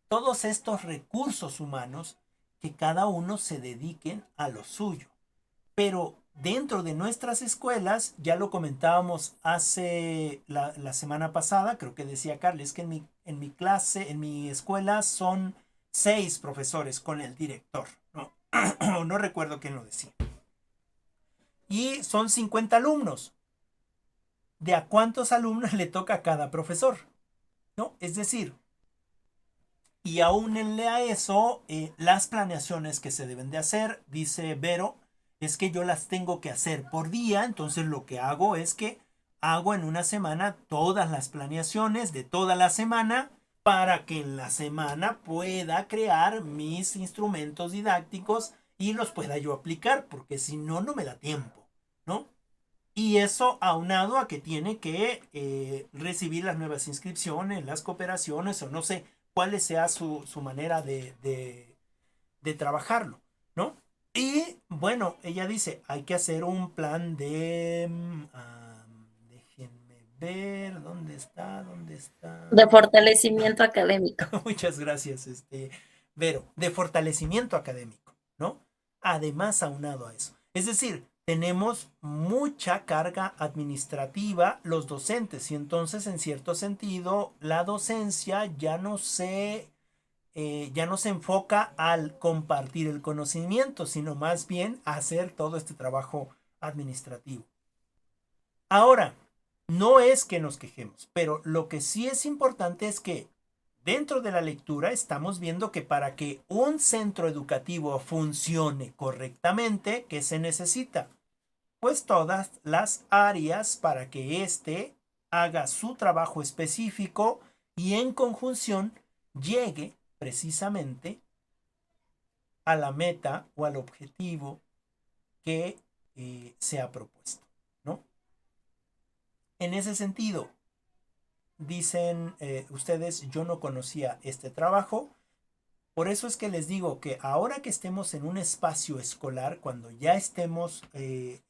todos estos recursos humanos que cada uno se dediquen a lo suyo. Pero dentro de nuestras escuelas, ya lo comentábamos hace la semana pasada, creo que decía Carles, que en mi clase, en mi escuela son 6 profesores con el director, ¿no? No recuerdo quién lo decía. Y son 50 alumnos. ¿De a cuántos alumnos le toca a cada profesor? ¿No? Es decir, Y aúnenle a eso las planeaciones que se deben de hacer, dice Vero, es que yo las tengo que hacer por día, entonces lo que hago es que hago en una semana todas las planeaciones de toda la semana para que en la semana pueda crear mis instrumentos didácticos y los pueda yo aplicar, porque si no, no me da tiempo, ¿no? Y eso aunado a que tiene que recibir las nuevas inscripciones, las cooperaciones o no sé cuál sea su manera de trabajarlo, ¿no? Y bueno, ella dice, hay que hacer un plan de... déjenme ver, ¿dónde está? ¿Dónde está? De fortalecimiento académico. Muchas gracias, Vero, de fortalecimiento académico, ¿no? Además, aunado a eso. Es decir, tenemos mucha carga administrativa los docentes y entonces, en cierto sentido, la docencia ya no se enfoca al compartir el conocimiento, sino más bien a hacer todo este trabajo administrativo. Ahora, no es que nos quejemos, pero lo que sí es importante es que dentro de la lectura estamos viendo que para que un centro educativo funcione correctamente, ¿qué se necesita? Pues todas las áreas para que éste haga su trabajo específico y en conjunción llegue precisamente a la meta o al objetivo que se ha propuesto, ¿no? En ese sentido, dicen ustedes, yo no conocía este trabajo, por eso es que les digo que ahora que estemos en un espacio escolar, cuando ya estemos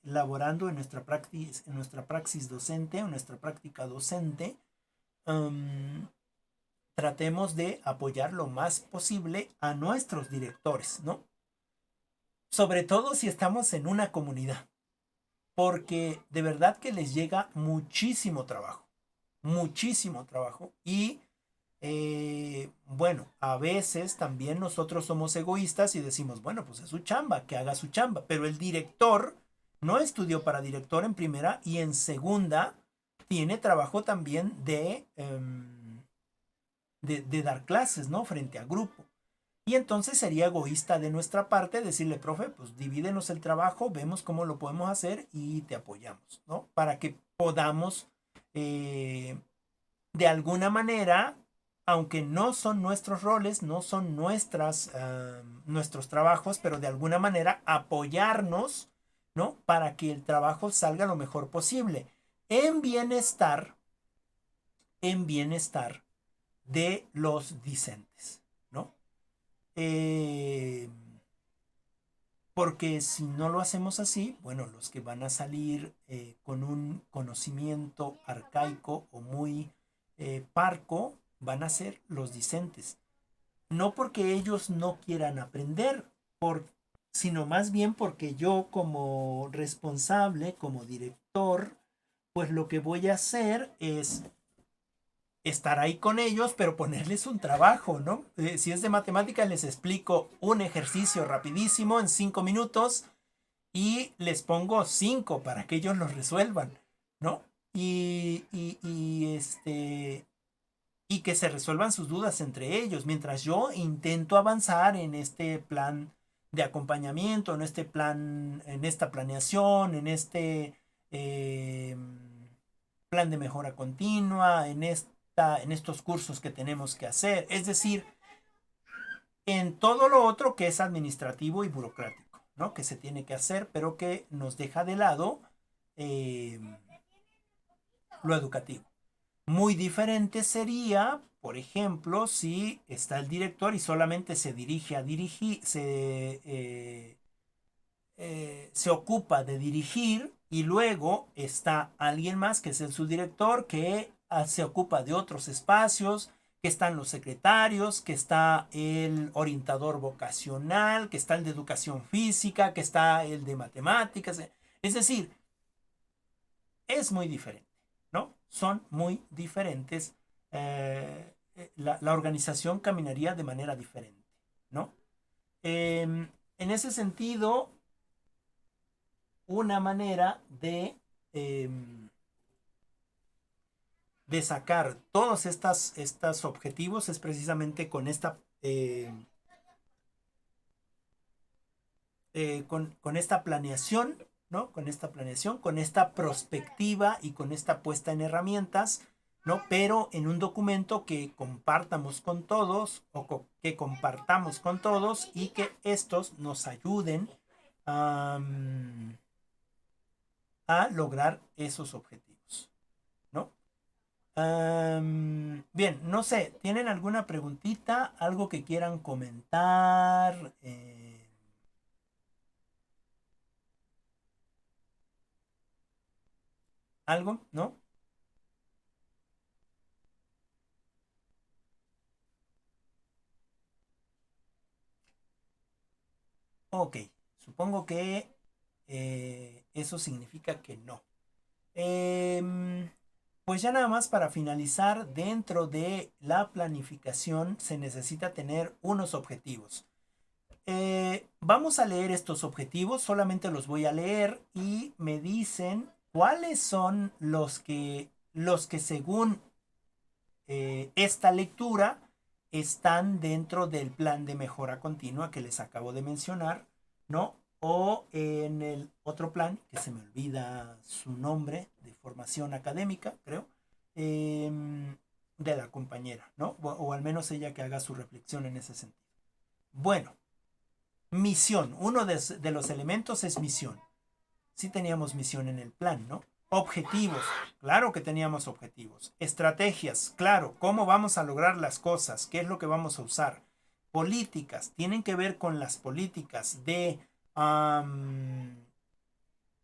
laborando en nuestra praxis docente, en nuestra práctica docente, tratemos de apoyar lo más posible a nuestros directores, ¿no? Sobre todo si estamos en una comunidad, porque de verdad que les llega muchísimo trabajo y bueno, a veces también nosotros somos egoístas y decimos, bueno, pues es su chamba, que haga su chamba, pero el director no estudió para director en primera y en segunda tiene trabajo también de dar clases, ¿no? Frente a grupo. Y entonces sería egoísta de nuestra parte decirle, profe, pues divídenos el trabajo, vemos cómo lo podemos hacer y te apoyamos, ¿no? Para que podamos, de alguna manera, aunque no son nuestros roles, no son nuestros trabajos, pero de alguna manera apoyarnos, ¿no? Para que el trabajo salga lo mejor posible. En bienestar de los discentes, ¿no? Porque si no lo hacemos así, bueno, los que van a salir con un conocimiento arcaico o muy parco van a ser los discentes. No porque ellos no quieran aprender, sino más bien porque yo como responsable, como director, pues lo que voy a hacer es estar ahí con ellos, pero ponerles un trabajo, ¿no? Si es de matemática, les explico un ejercicio rapidísimo en 5 minutos y les pongo 5 para que ellos los resuelvan, ¿no? Y que se resuelvan sus dudas entre ellos, mientras yo intento avanzar en este plan de acompañamiento, en este plan, en esta planeación, en este plan de mejora continua, en estos cursos que tenemos que hacer, es decir, en todo lo otro que es administrativo y burocrático, ¿no? Que se tiene que hacer, pero que nos deja de lado eh, lo educativo. Muy diferente sería, por ejemplo, si está el director y solamente se dirige a dirigir, se ocupa de dirigir y luego está alguien más que es el subdirector que se ocupa de otros espacios, que están los secretarios, que está el orientador vocacional, que está el de educación física, que está el de matemáticas. Es decir, es muy diferente, ¿no? Son muy diferentes. La organización caminaría de manera diferente, ¿no? En ese sentido, una manera de sacar todos estos objetivos es precisamente con con esta planeación, ¿no? Con esta planeación, con esta prospectiva y con esta puesta en herramientas, ¿no? Pero en un documento que compartamos con todos que compartamos con todos y que estos nos ayuden a lograr esos objetivos, ¿no? Bien, no sé, ¿tienen alguna preguntita? ¿Algo que quieran comentar? ¿Algo? ¿No? Ok, supongo que eso significa que no. Pues ya nada más para finalizar, dentro de la planificación se necesita tener unos objetivos. Vamos a leer estos objetivos, solamente los voy a leer y me dicen cuáles son los que según esta lectura están dentro del plan de mejora continua que les acabo de mencionar, ¿no? O en el otro plan, que se me olvida su nombre, de formación académica, creo, de la compañera, ¿no? O al menos ella que haga su reflexión en ese sentido. Bueno, misión. Uno de los elementos es misión. Sí teníamos misión en el plan, ¿no? Objetivos, claro que teníamos objetivos. Estrategias, claro, cómo vamos a lograr las cosas, qué es lo que vamos a usar. Políticas, tienen que ver con las políticas de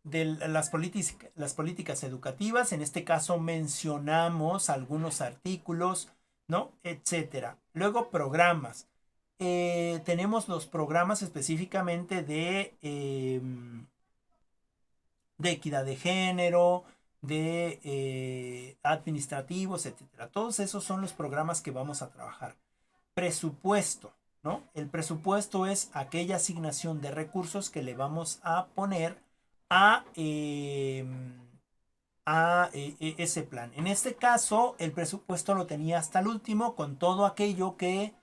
las políticas educativas. En este caso mencionamos algunos artículos, ¿no? Etcétera. Luego programas. Tenemos los programas específicamente de equidad de género, de administrativos, etcétera. Todos esos son los programas que vamos a trabajar. Presupuesto, ¿no? El presupuesto es aquella asignación de recursos que le vamos a poner a ese plan. En este caso, el presupuesto lo tenía hasta el último con todo aquello que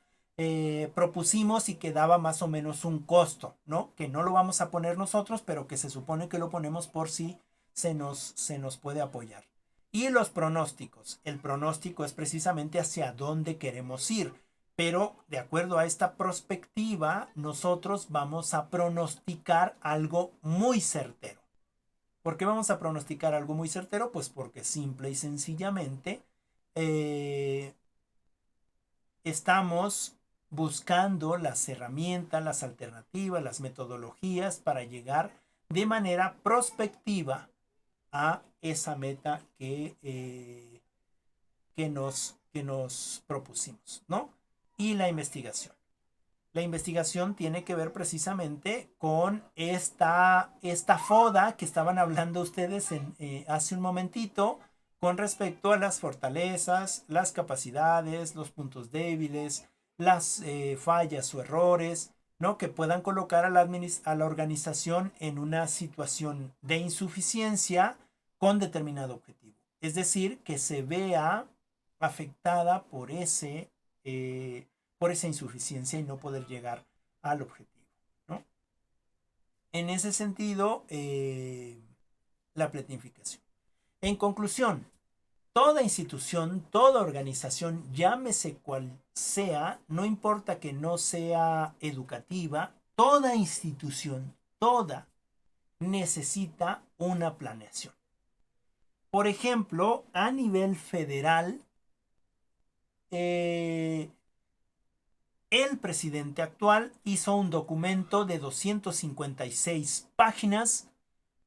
propusimos y que daba más o menos un costo, ¿no? Que no lo vamos a poner nosotros, pero que se supone que lo ponemos por si se nos puede apoyar. Y los pronósticos. El pronóstico es precisamente hacia dónde queremos ir. Pero de acuerdo a esta perspectiva, nosotros vamos a pronosticar algo muy certero. ¿Por qué vamos a pronosticar algo muy certero? Pues porque simple y sencillamente estamos buscando las herramientas, las alternativas, las metodologías para llegar de manera prospectiva a esa meta que nos propusimos, ¿no? Y la investigación. La investigación tiene que ver precisamente con esta FODA que estaban hablando ustedes hace un momentito con respecto a las fortalezas, las capacidades, los puntos débiles, las fallas o errores, ¿no? Que puedan colocar a la organización en una situación de insuficiencia con determinado objetivo. Es decir, que se vea afectada por esa insuficiencia y no poder llegar al objetivo, ¿no? En ese sentido, la planificación. En conclusión, toda institución, toda organización, llámese cual sea, no importa que no sea educativa, toda institución, toda, necesita una planeación. Por ejemplo, a nivel federal, el presidente actual hizo un documento de 256 páginas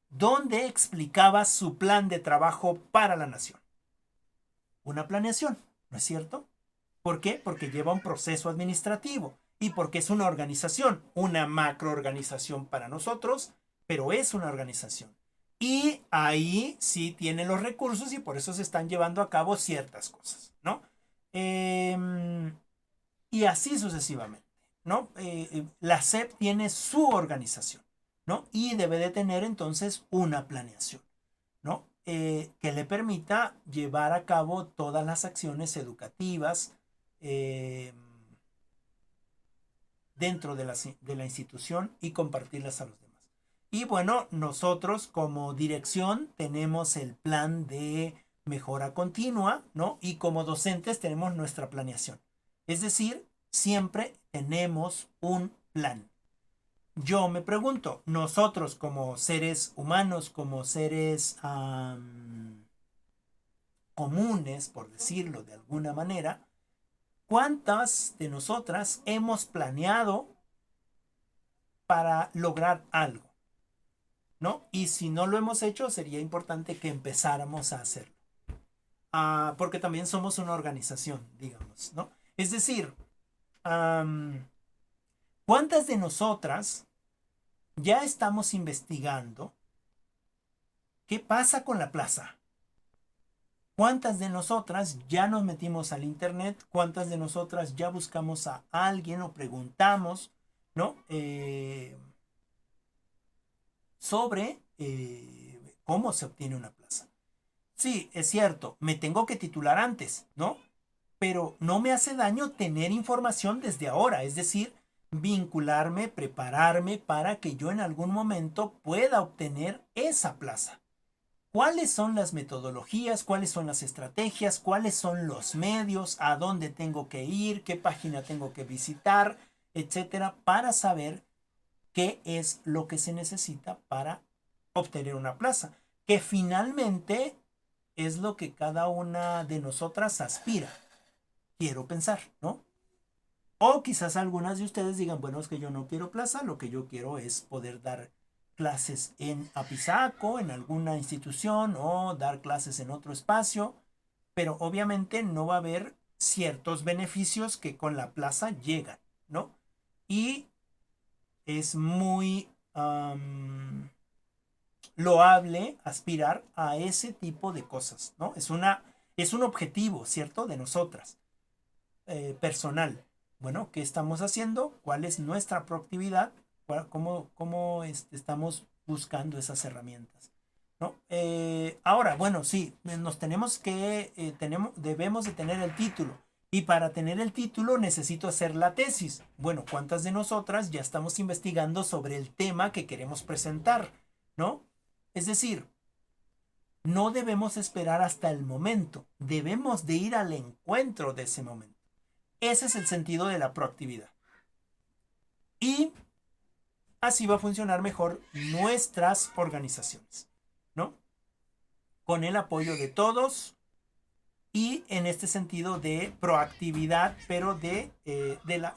donde explicaba su plan de trabajo para la nación. Una planeación, ¿no es cierto? ¿Por qué? Porque lleva un proceso administrativo y porque es una organización, una macroorganización para nosotros, pero es una organización. Y ahí sí tiene los recursos y por eso se están llevando a cabo ciertas cosas, ¿no? Y así sucesivamente, ¿no? La SEP tiene su organización, ¿no? Y debe de tener entonces una planeación, ¿no? que le permita llevar a cabo todas las acciones educativas dentro de la institución y compartirlas a los demás. Y bueno, nosotros como dirección tenemos el plan de mejora continua, ¿no? Y como docentes tenemos nuestra planeación. Es decir, siempre tenemos un plan. Yo me pregunto, nosotros como seres humanos, como seres comunes, por decirlo de alguna manera, ¿cuántas de nosotras hemos planeado para lograr algo? ¿No? Y si no lo hemos hecho, sería importante que empezáramos a hacerlo. Porque también somos una organización, digamos, ¿no? Es decir, ¿cuántas de nosotras ya estamos investigando qué pasa con la plaza? ¿Cuántas de nosotras ya nos metimos al internet? ¿Cuántas de nosotras ya buscamos a alguien o preguntamos, ¿no? Sobre cómo se obtiene una plaza. Sí, es cierto, me tengo que titular antes, ¿no? Pero no me hace daño tener información desde ahora, es decir, vincularme, prepararme para que yo en algún momento pueda obtener esa plaza. ¿Cuáles son las metodologías? ¿Cuáles son las estrategias? ¿Cuáles son los medios? ¿A dónde tengo que ir? ¿Qué página tengo que visitar? Etcétera, para saber qué es lo que se necesita para obtener una plaza, que finalmente es lo que cada una de nosotras aspira. Quiero pensar, ¿no? O quizás algunas de ustedes digan, bueno, es que yo no quiero plaza, lo que yo quiero es poder dar clases en Apizaco, en alguna institución, o dar clases en otro espacio, pero obviamente no va a haber ciertos beneficios que con la plaza llegan, ¿no? Y es muy loable aspirar a ese tipo de cosas, ¿no? Es un objetivo, ¿cierto? De nosotras, personal. Bueno, ¿qué estamos haciendo? ¿Cuál es nuestra proactividad? ¿Cómo estamos buscando esas herramientas? ¿No? Ahora, bueno, sí, debemos de tener el título. Y para tener el título necesito hacer la tesis. Bueno, ¿cuántas de nosotras ya estamos investigando sobre el tema que queremos presentar? ¿No? Es decir, no debemos esperar hasta el momento. Debemos de ir al encuentro de ese momento. Ese es el sentido de la proactividad. Y así va a funcionar mejor nuestras organizaciones, ¿no? Con el apoyo de todos y en este sentido de proactividad, pero de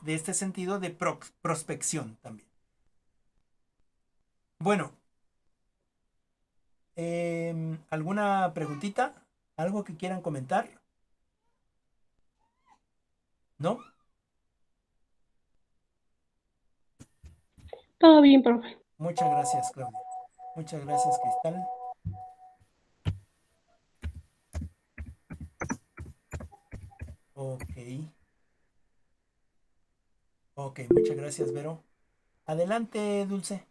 este sentido de prospección también. Bueno, ¿alguna preguntita? ¿Algo que quieran comentar? ¿No? Todo bien, profe. Muchas gracias, Claudia. Muchas gracias, Cristal. Ok, muchas gracias, Vero. Adelante, Dulce.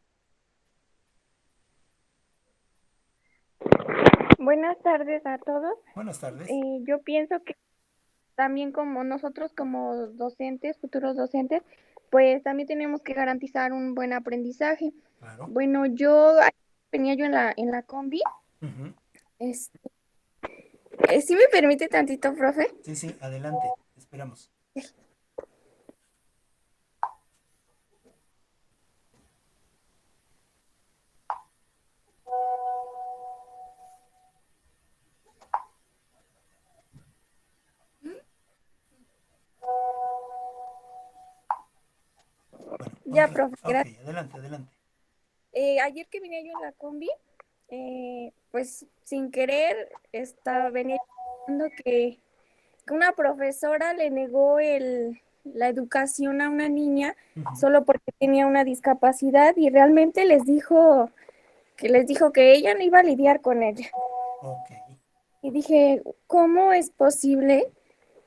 Buenas tardes a todos. Buenas tardes. Yo pienso que también como nosotros como docentes, futuros docentes, pues también tenemos que garantizar un buen aprendizaje. Claro. Bueno, venía yo en la combi. Uh-huh. ¿Sí me permite tantito, profe? Sí, adelante, esperamos. Ya, profe, gracias. Ok, adelante. Ayer que venía yo en la combi, pues sin querer venía viendo que una profesora le negó la educación a una niña solo porque tenía una discapacidad y realmente les dijo que ella no iba a lidiar con ella. Okay. Y dije, ¿cómo es posible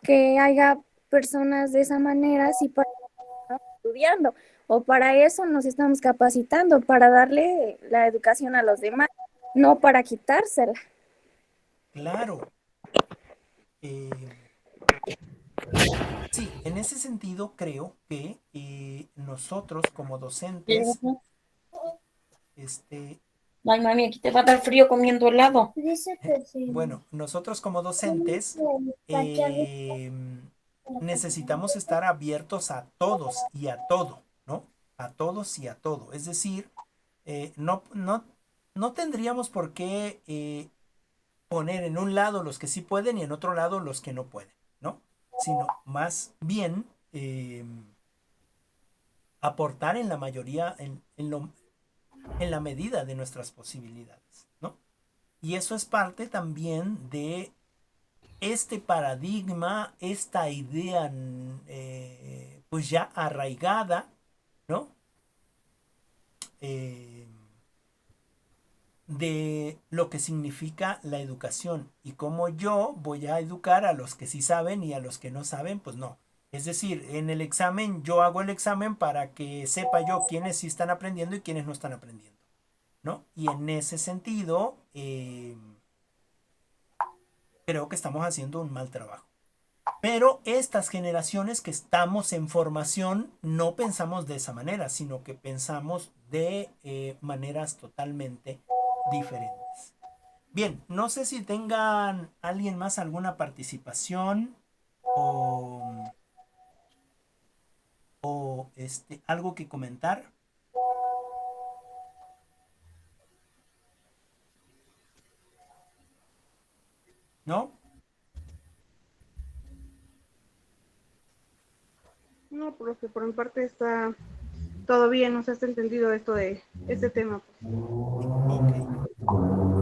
que haya personas de esa manera si para estamos estudiando o para eso nos estamos capacitando, para darle la educación a los demás, no para quitársela? Claro. Eh, sí, en ese sentido creo que nosotros como docentes, este, Ay, mami, aquí te va a dar frío comiendo helado. bueno, nosotros como docentes necesitamos estar abiertos a todos y a todo, ¿no? A todos y a todo. Es decir, no tendríamos por qué poner en un lado los que sí pueden y en otro lado los que no pueden, ¿no? Sino más bien aportar en la mayoría, en la medida de nuestras posibilidades, ¿no? Y eso es parte también de este paradigma, esta idea pues ya arraigada, ¿no? Eh, de lo que significa la educación y cómo yo voy a educar a los que sí saben y a los que no saben, pues no. Es decir, en el examen yo hago el examen para que sepa yo quiénes sí están aprendiendo y quiénes no están aprendiendo, ¿no? Y en ese sentido, creo que estamos haciendo un mal trabajo. Pero estas generaciones que estamos en formación no pensamos de esa manera, sino que pensamos de maneras totalmente diferentes. Bien, no sé si tengan alguien más alguna participación o, algo que comentar, ¿no? No, profe, por mi parte está todo bien, nos has entendido esto de este tema. Ok,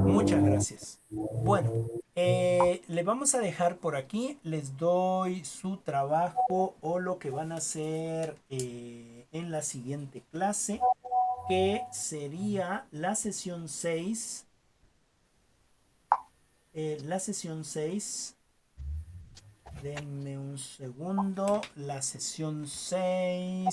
muchas gracias. Bueno, le vamos a dejar por aquí, les doy su trabajo o lo que van a hacer en la siguiente clase, que sería la sesión 6. La sesión 6. Denme un segundo. La sesión 6.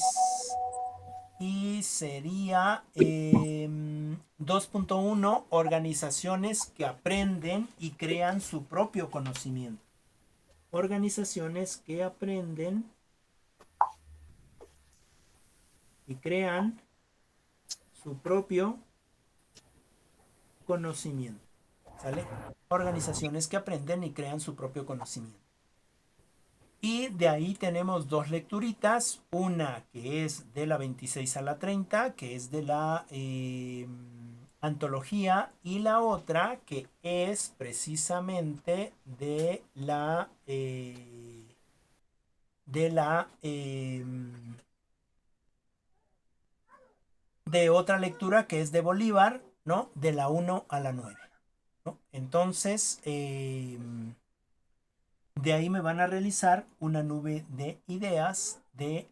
Y sería 2.1, organizaciones que aprenden y crean su propio conocimiento. Organizaciones que aprenden y crean su propio conocimiento. ¿Sale? Organizaciones que aprenden y crean su propio conocimiento. Y de ahí tenemos dos lecturitas, una que es de la 26 a la 30, que es de la antología, y la otra que es precisamente de otra lectura que es de Bolívar, ¿no? De la 1 a la 9, ¿no? Entonces, de ahí me van a realizar una nube de ideas de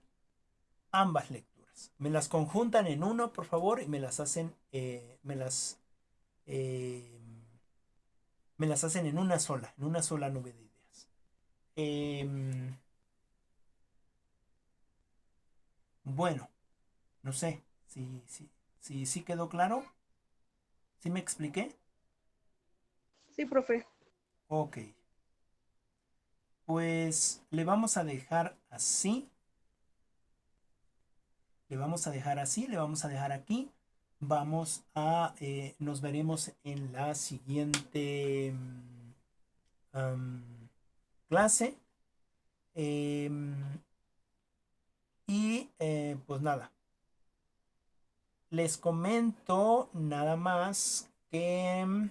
ambas lecturas. Me las conjuntan en uno, por favor, y me las hacen, eh, me las hacen en una sola nube de ideas. Bueno, no sé si quedó claro. ¿Sí me expliqué? Sí, profe. Ok. Pues le vamos a dejar así. Le vamos a dejar así, le vamos a dejar aquí. Nos veremos en la siguiente clase. Y pues nada, les comento nada más que